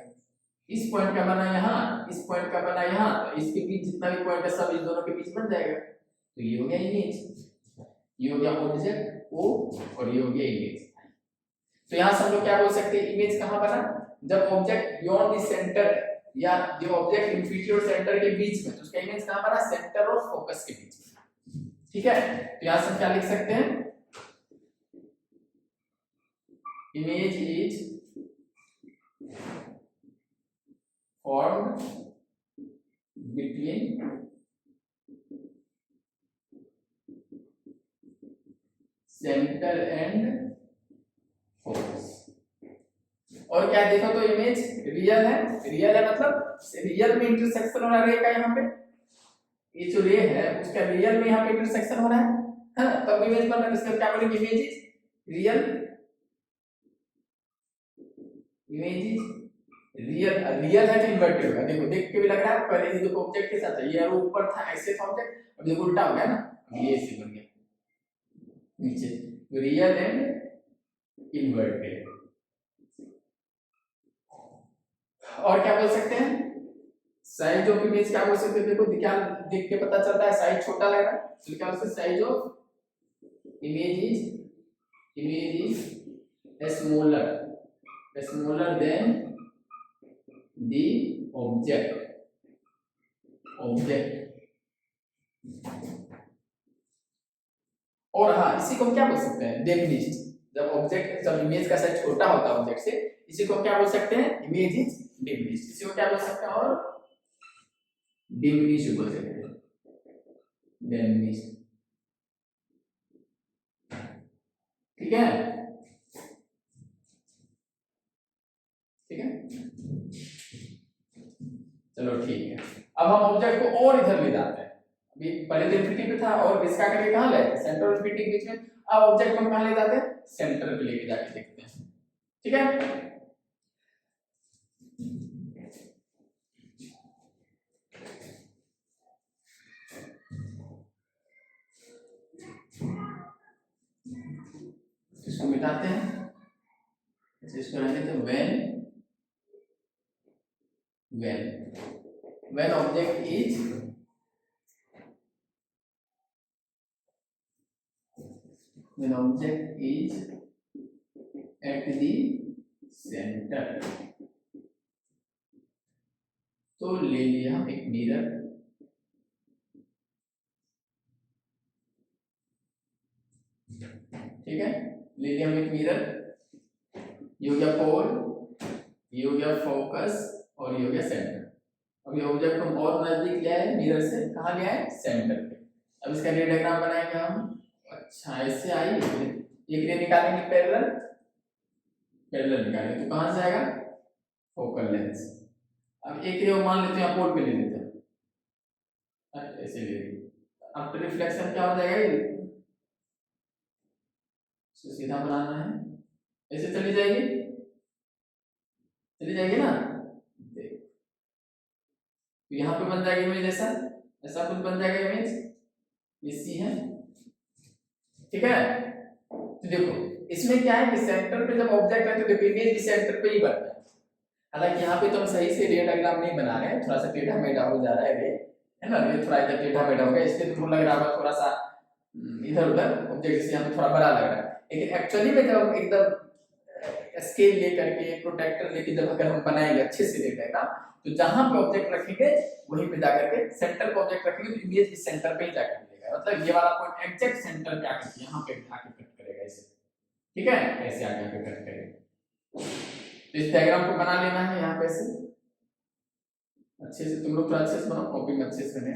इस पॉइंट का बना यहाँ, इस पॉइंट का बना यहाँ, तो इसके बीच जितना भी पॉइंट है सब इस दोनों के बीच बन जाएगा। तो ये हो गया इमेज, ये हो गया ऑब्जेक्ट ओ, और ये हो गया इमेज। तो यहां से हम लोग क्या बोल सकते हैं, इमेज कहां बना, जब ऑब्जेक्ट बियॉन्ड द सेंटर, या जो ऑब्जेक्ट इंफिनिटी और सेंटर के बीच में, तो उसका इमेज कहां बना, सेंटर और फोकस के बीच में, ठीक है। तो यहां से क्या लिख सकते हैं, image is formed between center and focus। और क्या देखो तो इमेज रियल है, रियल है मतलब रियल में इंटरसेक्शन हो रहा है रे का, यहाँ पे ये जो रे है उसका रियल में यहाँ पे इंटरसेक्शन हो रहा है, तब इमेज बन रहा है। इसका क्या बोलेंगे, image is real, image is real, real है तो इन्वर्टेड होगा, देखो देख के भी लग रहा है, पहले ये देखो ऑब्जेक्ट के साथ है, ये ऊपर था ऐसे था ऑब्जेक्ट, अब देखो उल्टा हो गया ना, ये ऐसे बन गया नीचे, रियल एंड इन्वर्टेड। और क्या बोल सकते हैं, साइज ऑफ इमेज क्या बोल सकते हैं, देखो क्या देख के पता चलता है, साइज छोटा लग रहा है, तो क्या बोल सकते हैं, size of image is smaller than the object। और हाँ इसी को हम क्या बोल सकते हैं, डिमिनिश्ड। जब इमेज का साइज छोटा होता है ऑब्जेक्ट से, इसी को क्या बोल सकते हैं, इमेज इज डिमिनिश्ड। इसी को क्या बोल सकते हैं, और डिमिनिश्ड बोल सकते हैं, डिमिनिश्ड, ठीक है, ठीक है। चलो ठीक है, अब हम ऑब्जेक्ट को और इधर ले जाते हैं, अभी पहले तो इंफिनिटी पे था और इसका करके कहां ले, सेंटर और इंफिनिटी के बीच में, अब ऑब्जेक्ट को कहां ले जाते हैं, सेंटर पे लेके जाके देखते हैं, ठीक है। इसको मिटाते हैं, इसको रहने देते हैं, when object is when object is at the center, तो ले लिया हम एक मिरर, ठीक है, ले लिया हम एक मिरर, ये हो गया पोल, ये हो गया फोकस और ये हो गया सेंटर। अब ये ऑब्जेक्ट हम और नजदीक ले आए मिरर से, कहाँ ले आए, सेंटर पे। अब इसका रे डायग्राम बनाएंगे हम। अच्छा ऐसे आई, एक रे निकालेंगे पैरेलल, पैरेलल निकालेंगे तो कहाँ से आएगा, फोकल लेंथ। अब एक रे मान लेते हैं पोल पे ले लेते हैं, ऐसे ले लेंगे। आफ्टर रिफ्लेक्शन क्या हो जाएगा, ये सीधा बनाना है, ऐसे चली जाएगी, चली जाएगी ना, तो यहाँ पे बन जाएगा इमेज ऐसा, ऐसा कुछ बन जाएगा इमेज, ये सी है, ठीक है। तो देखो इसमें क्या है कि सेंटर पे जब ऑब्जेक्ट है तो देखो इमेज भी सेंटर पे ही बनता है। हालांकि यहाँ पे तो हम सही से रे डायग्राम नहीं बना रहे हैं, थोड़ा सा टेढ़ा मेढ़ा हो जा रहा है रे, है ना, ये थोड़ा इधर टेढ़ा मेढ़ा हो गया, इसलिए तुमको लग रहा होगा थोड़ा सा इधर उधर ऑब्जेक्ट से यहाँ पे थोड़ा बड़ा लग रहा है, लेकिन एक्चुअली में जब एकदम स्केल लेकर के प्रोटेक्टर लेके जब अगर हम बनाएंगे अच्छे से रे डायग्राम, तो जहां पे ऑब्जेक्ट रखेंगे वहीं पे जाकर के सेंटर पे ऑब्जेक्ट रखेंगे तो इमेज इस सेंटर पे ही जाकर मिलेगा, मतलब ये वाला पॉइंट एग्जैक्ट सेंटर पे आकर यहां पे आके कट करेगा ऐसे, ठीक है, ऐसे आके कट करेगा। तो इस डायग्राम को बना लेना है यहाँ पे ऐसे अच्छे से, तुम लोग तो अच्छे से बनाओ, कॉपी में अच्छे से बने,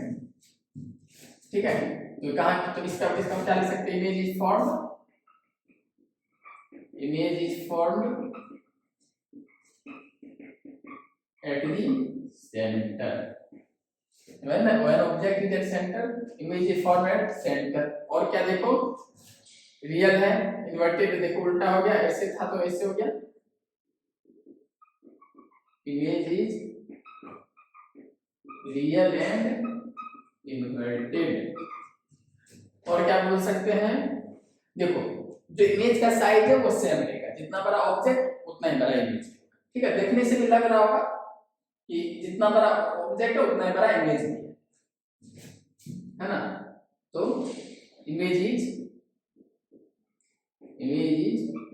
ठीक है। तो कहां, तो इसका क्या लिख सकते हैं, image is formed, image is formed at the center, when object is at center image is formed at center। और क्या देखो रियल है, इन्वर्टेड देखो उल्टा हो गया, ऐसे था तो ऐसे हो गया, image is real and inverted. और क्या बोल सकते हैं, देखो जो इमेज का साइज है वो सेम रहेगा, जितना बड़ा ऑब्जेक्ट उतना ही बड़ा इमेज, ठीक है। देखने से भी लग रहा होगा कि जितना बड़ा ऑब्जेक्ट है उतना ही बड़ा इमेज भी है ना। तो image is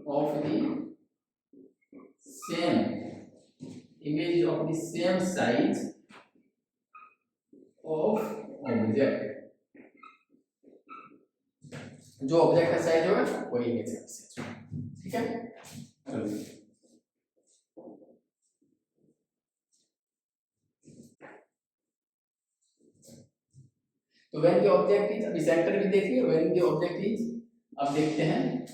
of the same, image of the same size of object, जो ऑब्जेक्ट का साइज होगा वही इमेज का साइज, ठीक है। तो व्हेन द ऑब्जेक्ट इज, अभी सेंटर भी देखिए, व्हेन द ऑब्जेक्ट इज, अब देखते हैं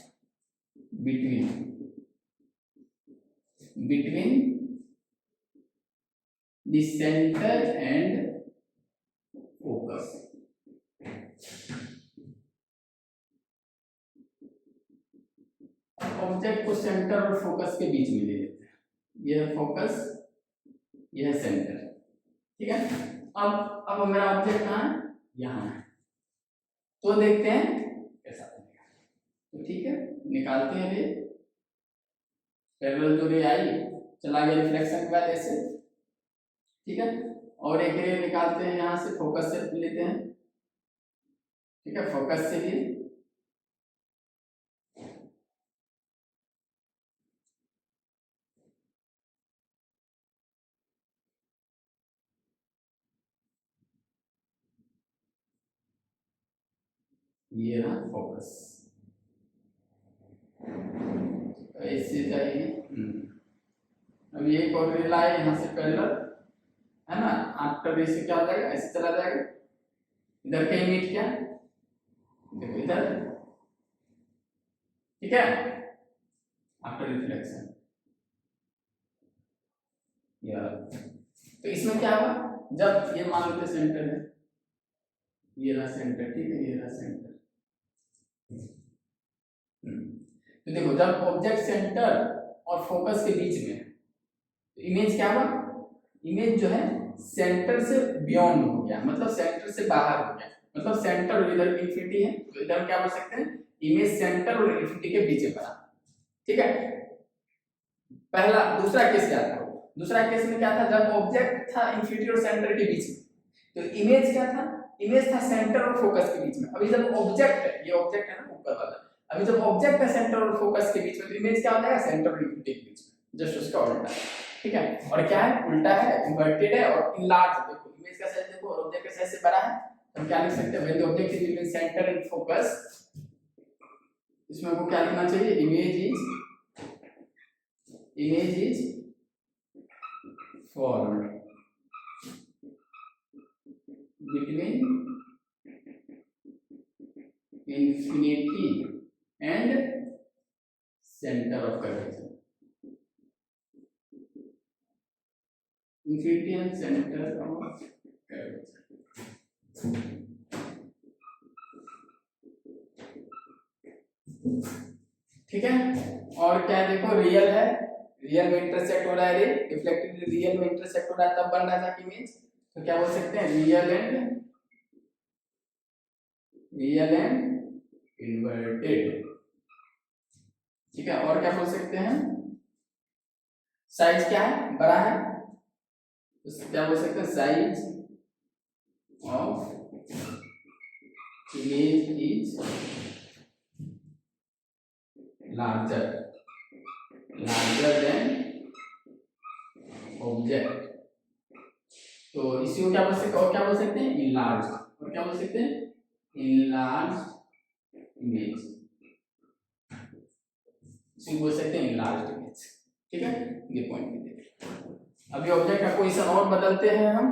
between the centre and focus. Object को सेंटर और फोकस के बीच में ले लेते हैं, यह है फोकस, यह है सेंटर, ठीक है। अब मेरा ऑब्जेक्ट कहाँ है, यहाँ है, तो देखते हैं कैसा बनेगा। तो ठीक है, निकालते हैं रे, पैरेलल तो रे आई, चला गया रिफ्लेक्शन के बाद ऐसे, ठीक है। और एक रे निकालते हैं यहाँ से, फोकस से लेते हैं, ठीक है, फोकस से लिए, ये रहा फोकस, ऐसे जाएगी। अब ये एक और रे लाए यहाँ से पैरेलल, है ना, आफ्टर ऐसे क्या हो जाएगा, ऐसे चला जाएगा, इधर कहीं मीट क्या, देखो इधर, ठीक है, आफ्टर रिफ्लेक्शन। तो इसमें क्या हुआ, जब ये मान लेते सेंटर है, ये रहा सेंटर, ठीक है, ये रहा सेंटर। तो देखो जब ऑब्जेक्ट सेंटर और फोकस के बीच में, तो इमेज क्या हुआ, इमेज जो है सेंटर से बियॉन्ड हो गया, मतलब सेंटर से बाहर हो गया, मतलब सेंटर और इधर इंफिनिटी है, तो इधर क्या बोल सकते हैं, इमेज सेंटर और इंफिनिटी के बीच में बना, ठीक है। पहला, दूसरा केस क्या था, दूसरा केस में क्या था, जब ऑब्जेक्ट था इंफिनिटी और सेंटर के बीच में, तो इमेज क्या था, इमेज था सेंटर और फोकस के बीच में। अभी जब ऑब्जेक्ट है, ये ऑब्जेक्ट है ना ऊपर वाला, अभी जब ऑब्जेक्ट है सेंटर और फोकस के बीच में, तो इमेज क्या हो जाएगा, सेंटर और इन्फिनिटी के बीच में, जस्ट उसका उल्टा। ठीक है, और क्या है, उल्टा है, इन्वर्टेड है और इनलार्ज। देखो इमेज का साइज देखो और ऑब्जेक्ट का साइज से बड़ा है, तो हम क्या लिख सकते हैं, when the object is between centre and focus, इसमें हमको क्या लिखना चाहिए, image is formed between infinity and center of curvature. Infinity and center of curvature. ठीक है, और क्या देखो, रियल है, रियल में इंटरसेक्ट हो रहा है, रे रिफ्लेक्टेड रियल में इंटरसेक्ट हो रहा है, तब बन रहा था इमेज। तो क्या बोल सकते हैं, रियल एंड इन्वर्टेड। ठीक है, और क्या बोल सकते हैं, साइज क्या है, बड़ा है, तो क्या बोल सकते हैं, size of image is larger than object. तो इसी को क्या बोल सकते हैं, और क्या बोल सकते हैं, इनलार्ज, और क्या बोल सकते हैं, इनलार्ज इमेज, इसी को बोल सकते हैं इनलार्ज इमेज। ठीक है, ये पॉइंट भी देखिए। अभी ऑब्जेक्ट का पोजीशन और बदलते हैं हम।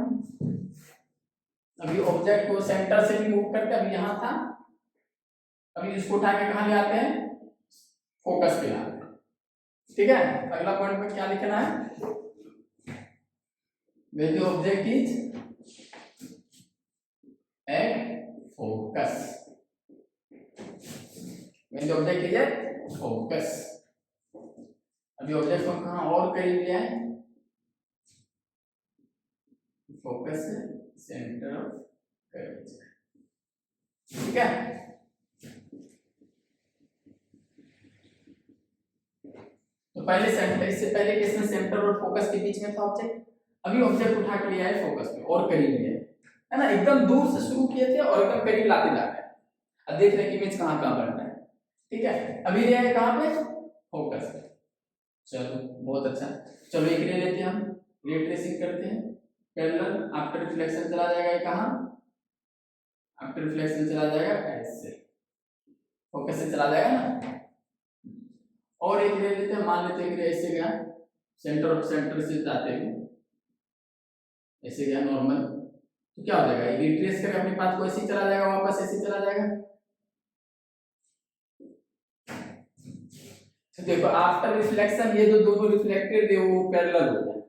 अभी ऑब्जेक्ट को सेंटर से भी मूव करते हैं, अभी यहां था, अभी इसको उठा के कहां ले आते हैं, फोकस पे लाते हैं। ठीक है, अगला पॉइंट में क्या लिखना है, when the object is at focus, when the object is at focus। अभी ऑब्जेक्ट को कहां और करीब ले आए, फोकस सेंटर ऑफ कर्वेचर। ठीक है, तो पहले सेंटर, इससे पहले केस में सेंटर और फोकस के बीच में था ऑब्जेक्ट, अभी ऑब्जेक्ट उठा के ले आए फोकस में और करीब ले आए, है ना, एकदम दूर से शुरू किए थे और एकदम करीब लाते जाते हैं। अब देख रहे हैं इमेज कहां कहां बन रहा है। ठीक है, अभी ले आए कहां पे, फोकस पे। चलो बहुत अच्छा, चलो एक ले लेते हैं हम, रे ट्रेसिंग करते हैं, पैरेलल आफ्टर रिफ्लेक्शन चला जाएगा, ये कहां, आफ्टर रिफ्लेक्शन चला जाएगा ऐसे, फोकस से चला जाएगा ना। और एक ले लेते हैं, मान लेते हैं कि ऐसे गया, सेंटर से जाते हैं ऐसे गया नॉर्मल, तो क्या हो जाएगा, ये रिट्रेस करके अपने पाथ को ऐसे ही चला जाएगा, वापस ऐसे चला जाएगा। तो देखो आफ्टर रिफ्लेक्शन ये जो दोनों रिफ्लेक्टेड है वो पैरेलल हो गया।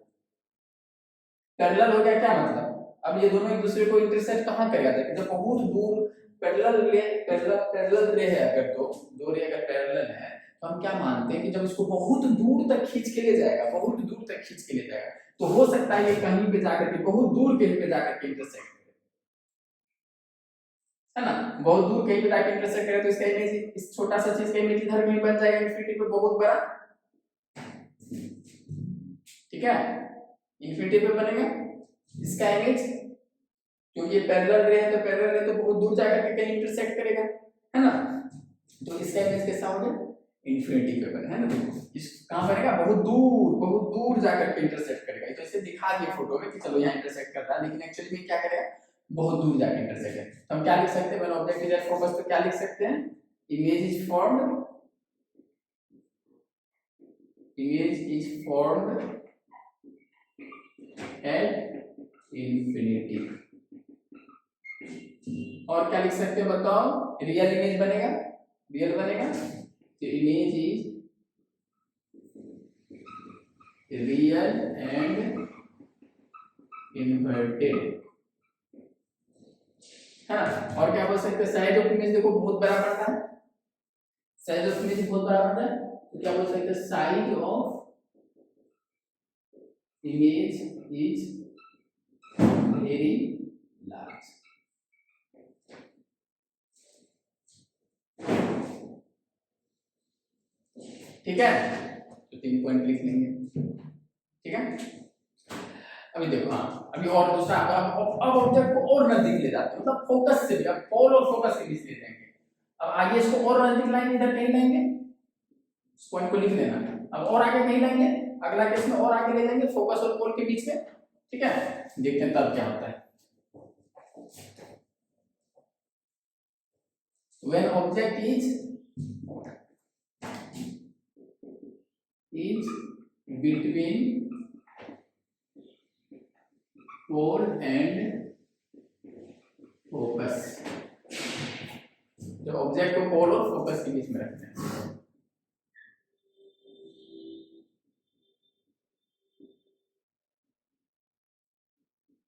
पैरेलल हो गया क्या मतलब, अब ये दोनों एक दूसरे को इंटरसेक्ट कहां करेगा, देखो जब बहुत दूर पैरेलल रे है, अगर दो रे अगर पैरेलल है, तो हम क्या मानते हैं कि जब इसको बहुत दूर तक खींच के ले जाएगा, बहुत दूर तक खींच के ले जाएगा, तो हो सकता है ये कहीं पे जाकर के, बहुत दूर कहीं पे जाकर के इंटरसेक्ट करे, है ना, बहुत दूर कहीं पे जाकर इंटरसेक्ट करे, तो इसका इमेज, इस छोटा सा चीज का इमेज इधर कहीं बन जाएगा इन्फिनिटी पे बहुत बड़ा। ठीक है, इन्फिनिटी पे बनेगा इसका इमेज, क्योंकि ये पैरेलल रे है, तो पैरेलल रे तो बहुत दूर जाकर के कहीं इंटरसेक्ट करेगा, है ना, तो इसका इमेज कैसा हो गया, इन्फिनिटी पे बना है ना। देखो इस कहां बनेगा, बहुत दूर जाकर के इंटरसेक्ट करेगा। तो इसे दिखा दिए फोटो में कि चलो यहाँ इंटरसेक्ट कर रहा है, लेकिन एक्चुअली में क्या करेगा, बहुत दूर जाकर इंटरसेक्ट है। तो हम क्या लिख सकते हैं, when object is at focus, तो क्या लिख सकते हैं, image is formed at infinity. और क्या लिख सकते हैं बताओ, रियल इमेज बनेगा, तो image is real and inverted, है ना। और क्या बोल सकते हैं, साइज ऑफ इमेज देखो बहुत बड़ा पड़ता है, साइज ऑफ इमेज बहुत बड़ा पड़ता है, तो क्या बोल सकते हैं, size of image is very large. ठीक है, तो 3 पॉइंट लिख लेंगे। ठीक है, अभी देखो, हाँ अभी और दूसरा, अब ऑब्जेक्ट को और नजदीक ले जाते हैं, मतलब फोकस से भी, अब पोल और फोकस के बीच ले जाएंगे। अब आगे इसको और नजदीक लाएंगे, इधर कहीं लाएंगे, इस पॉइंट को लिख लेना। अब और आगे कहीं लाएंगे, अगला केस में और आगे ले जाएंगे फोकस और पोल के बीच में, ठीक है। देखते हैं तब क्या होता है। When object is between pole and focus, जो ऑब्जेक्ट को पोल और फोकस के बीच में रखते हैं।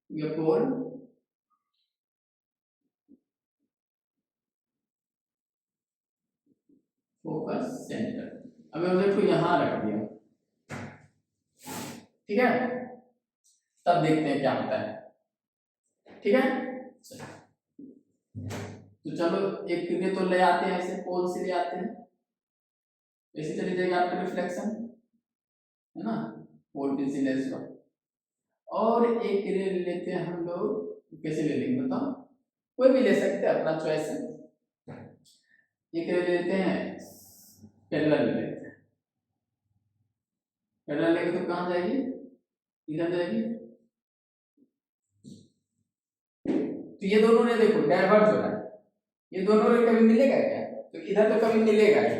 ये पोल फोकस सेंटर, अब ऑब्जेक्ट को यहां रख दिया, ठीक है। तब देखते हैं क्या होता है, ठीक है। तो चलो एक किरण तो ले आते हैं, ऐसे पोल से ले आते हैं, ऐसे चली जाएगा आपका रिफ्लेक्शन, है ना, पोल इंसिडेंस का। और एक किरण लेते हैं हम लोग, कैसे ले लेंगे बताओ, कोई भी ले सकते हैं, अपना चॉइस है। ये किरण लेते हैं पैरेलल लेते हैं, पैरेलल लेके तो कहां जाएगी, इधर जाएगी। तो ये दोनों ने देखो डाइवर्ज हो रहा है, ये दोनों रे कभी मिलेगा क्या, तो इधर तो कभी मिलेगा ही।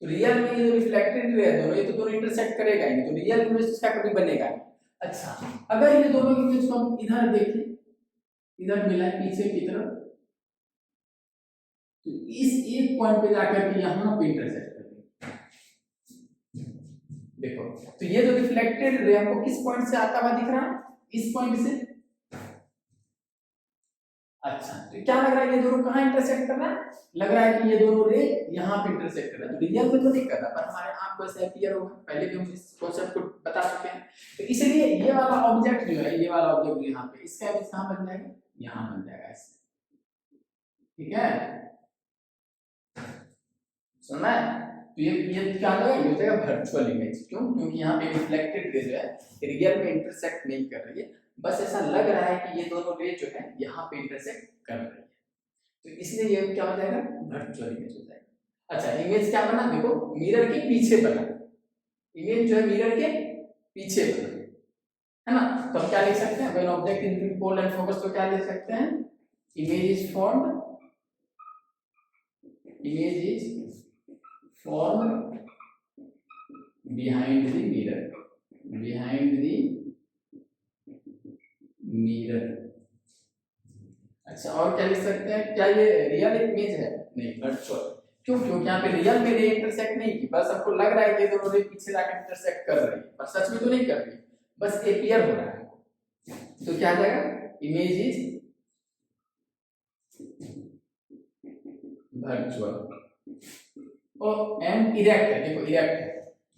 तो रियल में ये जो रिफ्लेक्टेड रे है दोनों, ये तो दोनों इंटरसेक्ट करेगा ही नहीं, तो रियल इमेज इसका कभी बनेगा नहीं। अच्छा, अगर ये दोनों इमेज को हम इधर देखें, इधर मिला है पीछे की तरफ, तो इस एक पॉइंट पे जाकर के यहां पे इंटरसेक्ट करेंगे। देखो, तो ये जो रिफ्लेक्टेड रे हमको किस पॉइंट से आता हुआ दिख रहा है, इस पॉइंट से। अच्छा, तो क्या लग रहा है ये दोनों कहां इंटरसेक्ट कर रहा है, लग रहा है कि ये दोनों रे यहां पे इंटरसेक्ट कर रहा है। तो रियल में तो नहीं कर रहा, पर हमारे आंख को ऐसे अपीयर होगा, पहले भी हम इस कांसेप्ट को बता चुके हैं। तो इसलिए ये वाला ऑब्जेक्ट जो है, ये वाला ऑब्जेक्ट जो यहां पे, इसका इमेज कहां बन जाएगा, यहां बन जाएगा ऐसे, ठीक है। सुनना है, तो ये क्या हो जाएगा, ये हो जाएगा वर्चुअल इमेज। क्यों, क्योंकि यहाँ पे रिफ्लेक्टेड रे जो है रियल में इंटरसेक्ट नहीं कर रही है, बस ऐसा लग रहा है कि ये दोनों रे जो है यहाँ पे इंटरसेक्ट कर रही है, तो इसलिए ये क्या हो जाएगा, वर्चुअल इमेज हो जाएगा। अच्छा, इमेज क्या बना, देखो मिरर के पीछे बना, इमेज जो है मिरर के पीछे बना, है ना। तो हम क्या लिख सकते हैं, when object is between pole and focus, तो क्या लिख सकते हैं, image is formed behind the mirror। अच्छा, और क्या लिख सकते हैं, क्या ये रियल इमेज है, नहीं वर्चुअल। क्यों, क्योंकि यहाँ पे रियल में रे इंटरसेक्ट नहीं की, बस आपको लग रहा है कि ये दोनों रे पीछे जाकर इंटरसेक्ट कर रही है, पर सच में तो नहीं कर रही, बस अपीयर हो रहा है। तो क्या आ जाएगा, इमेज इज वर्चुअल और एंड इरेक्ट है, देखो इरेक्ट है,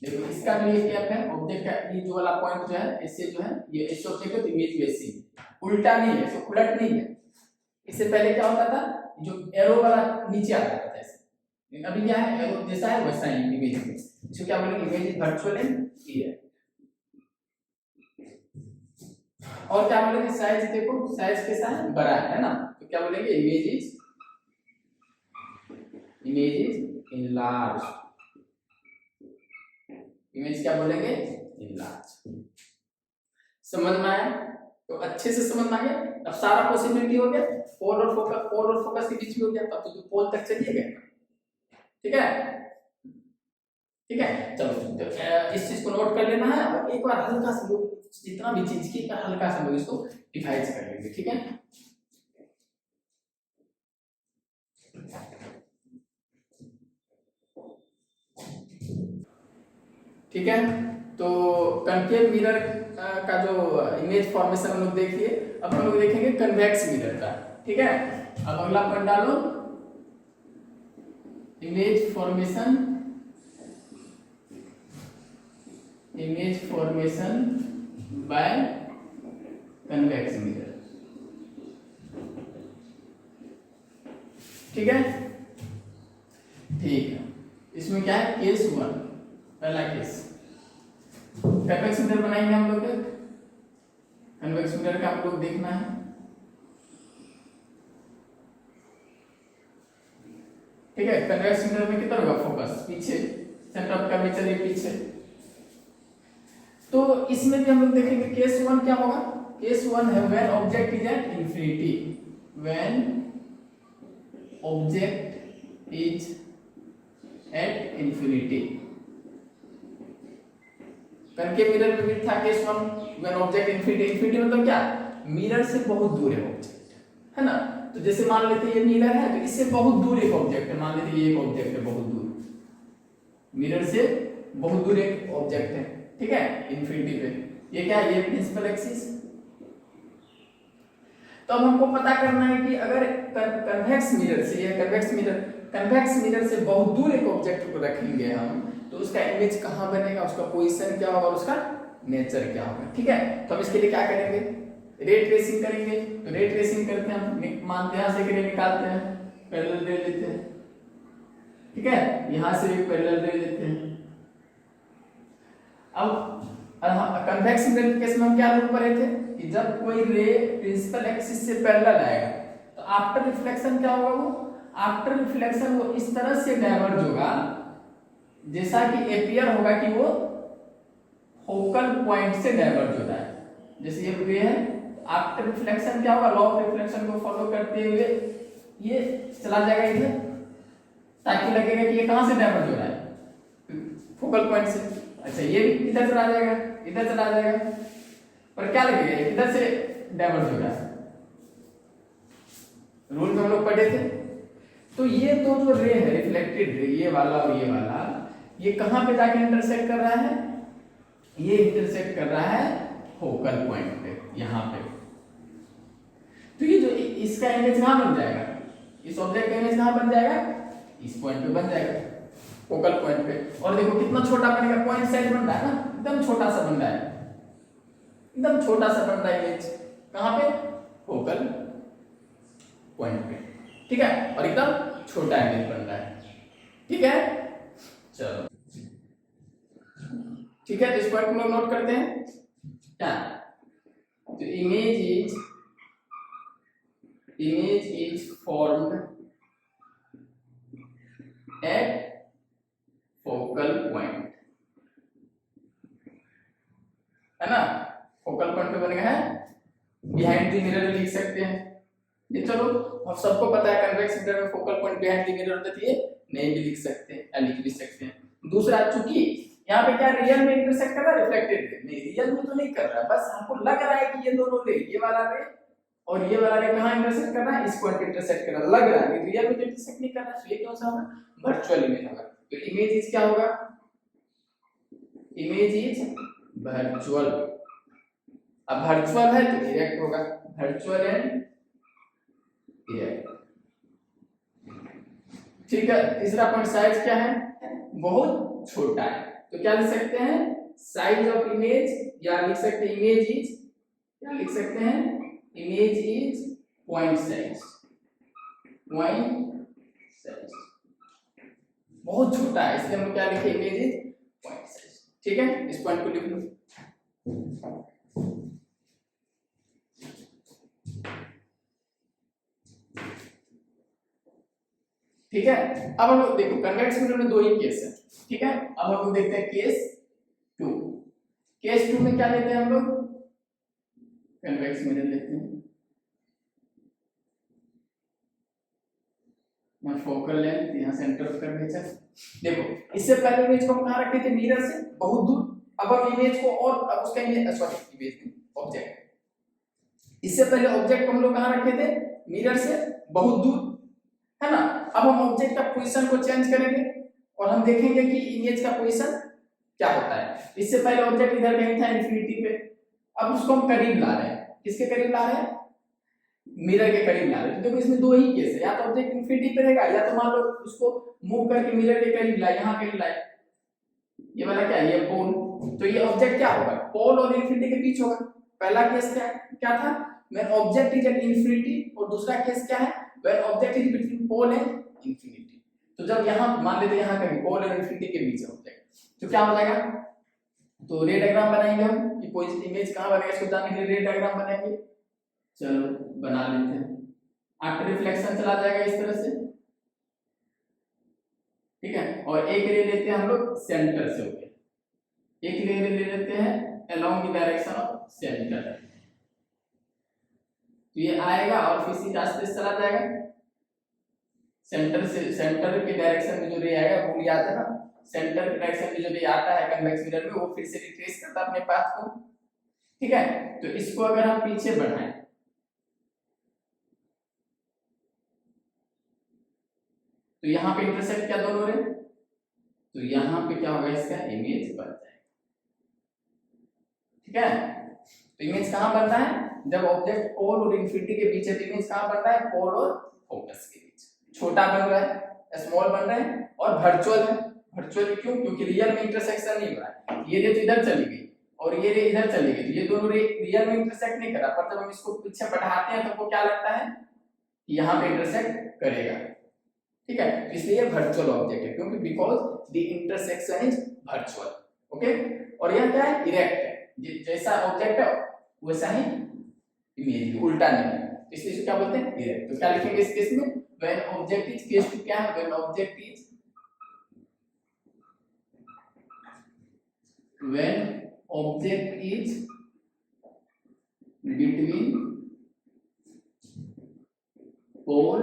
देखो इसका भी ये क्या है, ऑब्जेक्ट का ये जो वाला पॉइंट जो है, ऐसे जो है ये ऐसे ऑब्जेक्ट है, तो इमेज भी ऐसी उल्टा नहीं है, इसको उलट नहीं है। इससे पहले क्या होता था, जो एरो वाला नीचे आता था ऐसे, लेकिन अभी क्या है, एरो जैसा है वैसा ही इमेज में। इसको क्या बोलेंगे, image is virtual and erect. और क्या बोलेंगे, साइज, देखो साइज कैसा है, बड़ा है ना, तो क्या बोलेंगे, इमेज इज enlarged। इमेज क्या बोलेंगे, enlarged। समझ में आया, तो अच्छे से समझ में आ गया। अब सारा पॉसिबिलिटी हो गया, पोल और फोकस के बीच में हो गया, तब तो पोल तक चलिए गए, ठीक है, ठीक है। चलो तो इस चीज को नोट कर लेना है, और एक बार हल्का सा लोग जितना भी चीज की हल्का सा लोग इसको डिवाइड कर लेंगे, ठीक है। ठीक है, तो कनकेव मिरर का जो इमेज फॉर्मेशन हम लोग देखिए, अब हम लोग देखेंगे कन्वेक्स मिरर का, ठीक है। अब अगला पॉइंट डालो, image formation by convex mirror, ठीक है, ठीक है। इसमें क्या है, केस 1, पहला केस, कन्वेक्स मिरर बनाएंगे हम लोग, कन्वेक्स मिरर का हम लोग देखना है। ठीक है। कन्वेक्स मिरर में कितना होगा फोकस पीछे, सेंटर ऑफ कर्वेचर ये पीछे। तो इसमें भी हम लोग देखेंगे केस 1 क्या होगा। केस 1 है when object is at infinity, when object is at infinity. Concave mirror में भी था case 1 when object infinity. Infinity मतलब क्या, मिरर से बहुत दूर है ऑब्जेक्ट, है ना। तो जैसे मान लेते हैं ये मिरर है तो इससे बहुत दूर एक ऑब्जेक्ट है, मान लेते हैं ये एक ऑब्जेक्ट है बहुत दूर, मिरर से बहुत दूर एक ऑब्जेक्ट है, ठीक है, इंफिनिटी पे। ये क्या है, ये प्रिंसिपल एक्सिस। तो अब हमको पता करना है कि अगर कन्वेक्स मिरर से, ये कन्वेक्स मिरर से बहुत दूर एक ऑब्जेक्ट को रखेंगे हम, तो उसका इमेज कहां बनेगा, उसका पोजीशन क्या होगा और उसका नेचर क्या होगा, ठीक है। तो हम इसके लिए क्या करेंगे, रे ट्रेसिंग करेंगे। तो रे ट्रेसिंग करते हैं हम, मानते हैं से रे निकालते हैं, पैरेलल रे लेते हैं, ठीक है, यहां से एक पैरेलल रे लेते हैं। अब कन्वेक्स मिरर के केस में हम क्या रूल पढ़े थे कि जब कोई रे प्रिंसिपल एक्सिस से पैरेलल आएगा तो आफ्टर रिफ्लेक्शन क्या होगा, वो आफ्टर रिफ्लेक्शन वो इस तरह से डाइवर्ज होगा जैसा कि एपियर होगा कि वो फोकल पॉइंट से डाइवर्ज होता है। जैसे ये रे है, आफ्टर रिफ्लेक्शन क्या होगा, लॉ ऑफ रिफ्लेक्शन को फॉलो करते हुए ये चला जाएगा इधर, ताकि लगेगा कि ये कहां से डाइवर्ज हो रहा है, फोकल पॉइंट से। अच्छा ये भी इधर चला जाएगा, इधर चला जाएगा, पर क्या लगेगा इधर से डाइवर्ज हो रहा है, रूल में हम लोग पढ़े थे। तो ये तो जो रे है रिफ्लेक्टेड रे, ये वाला और ये वाला, ये कहां पे जाके इंटरसेक्ट कर रहा है, ये इंटरसेक्ट कर रहा है फोकल पॉइंट पे, यहां पे। तो ये जो इसका इमेज कहां बन जाएगा, इस ऑब्जेक्ट का इमेज कहां बन जाएगा, इस पॉइंट पे बन जाएगा, फोकल पॉइंट पे। और देखो कितना छोटा बनेगा, पॉइंट साइज बन रहा है ना, एकदम छोटा सा बन रहा है, एकदम छोटा सा बन रहा है इमेज, कहां पे, फोकल पॉइंट पे, ठीक है, और एकदम छोटा इमेज बन रहा है, ठीक है। चलो ठीक है, तो इस पॉइंट को लोग नोट करते हैं क्या, तो image is formed at focal point, है ना, फोकल पॉइंट पे बनेगा है, बिहाइंड द मिरर लिख सकते हैं ये। चलो अब सबको पता है कन्वेक्स मिरर में focal point behind the mirror होती है, नहीं भी लिख सकते हैं या लिख भी सकते हैं। दूसरा, चूंकि यहाँ पे क्या रियल में इंटरसेक्ट कर रहा है रिफ्लेक्टेड रे, नहीं रियल में तो नहीं कर रहा है, बस हमको लग रहा है कि ये दोनों रे, ये वाला रे और ये वाला रे कहां इंटरसेक्ट कर रहा है, इस पॉइंट पे इंटरसेक्ट कर रहा है, लग रहा है, रियल में तो इंटरसेक्ट नहीं कर रहा है। तो ये कौन सा होगा, वर्चुअल इमेज होगा। तो इमेज इज क्या होगा, इमेज इज वर्चुअल। अब वर्चुअल है तो डायरेक्ट होगा, वर्चुअल एंड डायरेक्ट, ठीक है। तीसरा पॉइंट, साइज क्या है, बहुत छोटा है, तो क्या लिख सकते हैं, साइज ऑफ इमेज, या लिख सकते हैं इमेज इज, क्या लिख सकते हैं, image is point size, point size बहुत छोटा है, इसलिए हम क्या लिखे, इमेज इज पॉइंट साइज, ठीक है। इस पॉइंट को लिख लो, ठीक है। अब हम लोग देखो कन्वेक्स मिरर में दो ही केस है, ठीक है। अब हम लोग देखते हैं केस 2। केस 2 में क्या लेते हैं हम लोग, कन्वेक्स मिरर लेते हैं, फोकल लेंथ यहाँ सेंटर ऑफ कर्वेचर। देखो इससे पहले इमेज को हम कहां रखे थे, मिरर से बहुत दूर, अब हम इमेज को, और अब उसका इमेज, सॉरी इमेज नहीं, ऑब्जेक्ट, इससे पहले ऑब्जेक्ट को हम लोग कहां रखे थे, मिरर से बहुत दूर, है ना। अब हम ऑब्जेक्ट का पोजीशन को चेंज करेंगे और हम देखेंगे कि इमेज का पोजीशन क्या होता है। इससे पहले ऑब्जेक्ट इधर कहीं था इंफिनिटी पे, अब उसको हम करीब ला रहे हैं, किसके करीब ला रहे हैं, मिरर के करीब ला रहे हैं। तो देखो इसमें दो ही केस है, या तो ऑब्जेक्ट इंफिनिटी पे रहेगा, या तो मान लो उसको मूव करके मिरर के करीब लाए, यहां करीब लाए, ये वाला क्या है, ये पोल। तो ये ऑब्जेक्ट क्या होगा, पोल और इंफिनिटी के बीच होगा। पहला केस क्या था, when object is at infinity, और दूसरा केस क्या है, when object is between pole and infinity. तो जब यहां मान लेते हैं यहां कहीं पोल और इंफिनिटी के बीच है ऑब्जेक्ट, तो क्या हो जाएगा, तो रे डायग्राम बनाएंगे हम कि कोई इमेज कहां बनेगा, इसको जानने के लिए रे डायग्राम बनाएंगे। चलो बना लेते हैं। आफ्टर रिफ्लेक्शन चला जाएगा इस तरह से, ठीक है, और एक रे लेते हैं हम लोग सेंटर से होके, एक रे ले लेते हैं along the direction of centre. तो ये आएगा और फिर इसी रास्ते से चला जाएगा, सेंटर से, सेंटर के डायरेक्शन में जो रे आएगा, भूल याद है ना, सेंटर के डायरेक्शन में जो रे आता है कन्वेक्स मिरर में, वो फिर से रिट्रेस करता है अपने पाथ को। ठीक है, तो इसको अगर हम पीछे बढ़ाएं, तो यहाँ पे इंटरसेक्ट क्या दोनों रे, तो यहाँ पे क्या होगा, इसका इमेज बन जाएगा। ठीक है, तो इमेज कहाँ बनता है, जब ऑब्जेक्ट पोल और इंफिनिटी के बीच है, तो इमेज कहाँ बनता है, पोल और फोकस के बीच। छोटा बन रहा है, स्मॉल बन रहा है, और वर्चुअल है। वर्चुअल क्यों, क्योंकि रियल में इंटरसेक्शन नहीं हो रहा है, ये रे तो इधर चली गई और ये रे इधर चली गई, तो ये दोनों रे रियल में इंटरसेक्ट नहीं करा, पर जब हम इसको पीछे बढ़ाते हैं तो हमको क्या लगता है, यहाँ पे इंटरसेक्ट करेगा। ठीक है, इसलिए वर्चुअल ऑब्जेक्ट है, क्योंकि because the intersection is virtual. Okay, और यह क्या है, इरेक्ट है, जैसा ऑब्जेक्ट है वैसा ही इमेज, उल्टा नहीं है, इसलिए इसको क्या बोलते हैं, इरेक्ट। तो क्या लिखेंगे इस केस में, when object is, case two क्या है, when object is, when object is between pole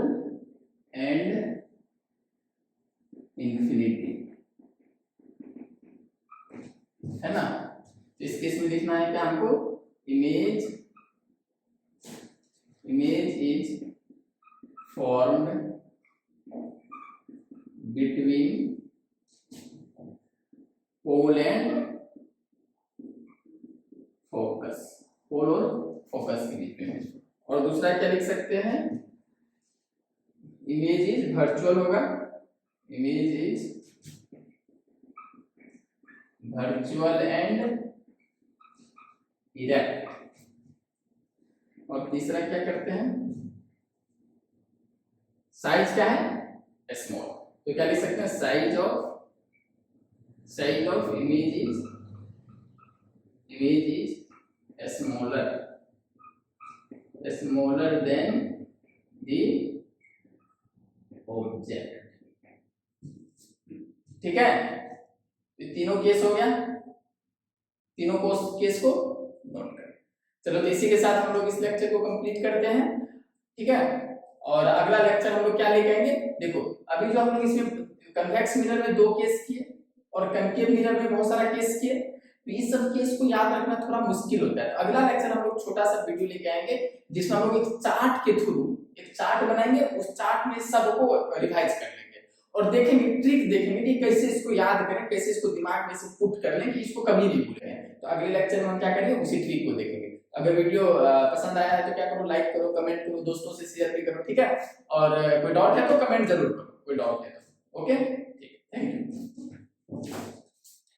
and infinity, है ना। इस केस में लिखना है क्या हमको, image is formed between pole and focus, pole और फोकस के बीच में। और दूसरा क्या लिख सकते हैं, इमेज इज वर्चुअल होगा, image is virtual and erect. और तीसरा क्या करते हैं, साइज क्या है, स्मॉल, तो क्या लिख सकते हैं, size of image is smaller than the object. ठीक है, ये तीनों केस हो गया, तीनों केस को नोट करें। चलो, तो इसी के साथ हम लोग इस लेक्चर को कंप्लीट करते हैं। ठीक है, और अगला लेक्चर हम लोग क्या लेके आएंगे, देखो अभी जो हम लोग इसमें कन्वेक्स मिरर में 2 केस किए और कनकेव मिरर में बहुत सारा केस किए, तो इस सब केस को याद रखना थोड़ा मुश्किल होता है। अगला लेक्चर हम लोग छोटा सा वीडियो लेके आएंगे जिसमें हम लोग एक चार्ट के थ्रू एक चार्ट बनाएंगे, उस चार्ट में सबको रिवाइज कर लेंगे और देखेंगे, ट्रिक देखेंगे कि कैसे इसको याद करें, कैसे इसको दिमाग में से पुट कर लें कि इसको कभी नहीं भूलें। तो अगले लेक्चर में हम क्या करेंगे, उसी ट्रिक को देखेंगे। अगर वीडियो पसंद आया है तो क्या करो, लाइक करो, कमेंट करो, दोस्तों से शेयर भी करो। ठीक है, और कोई डाउट है तो कमेंट जरूर करो, कोई डाउट है तो। ओके।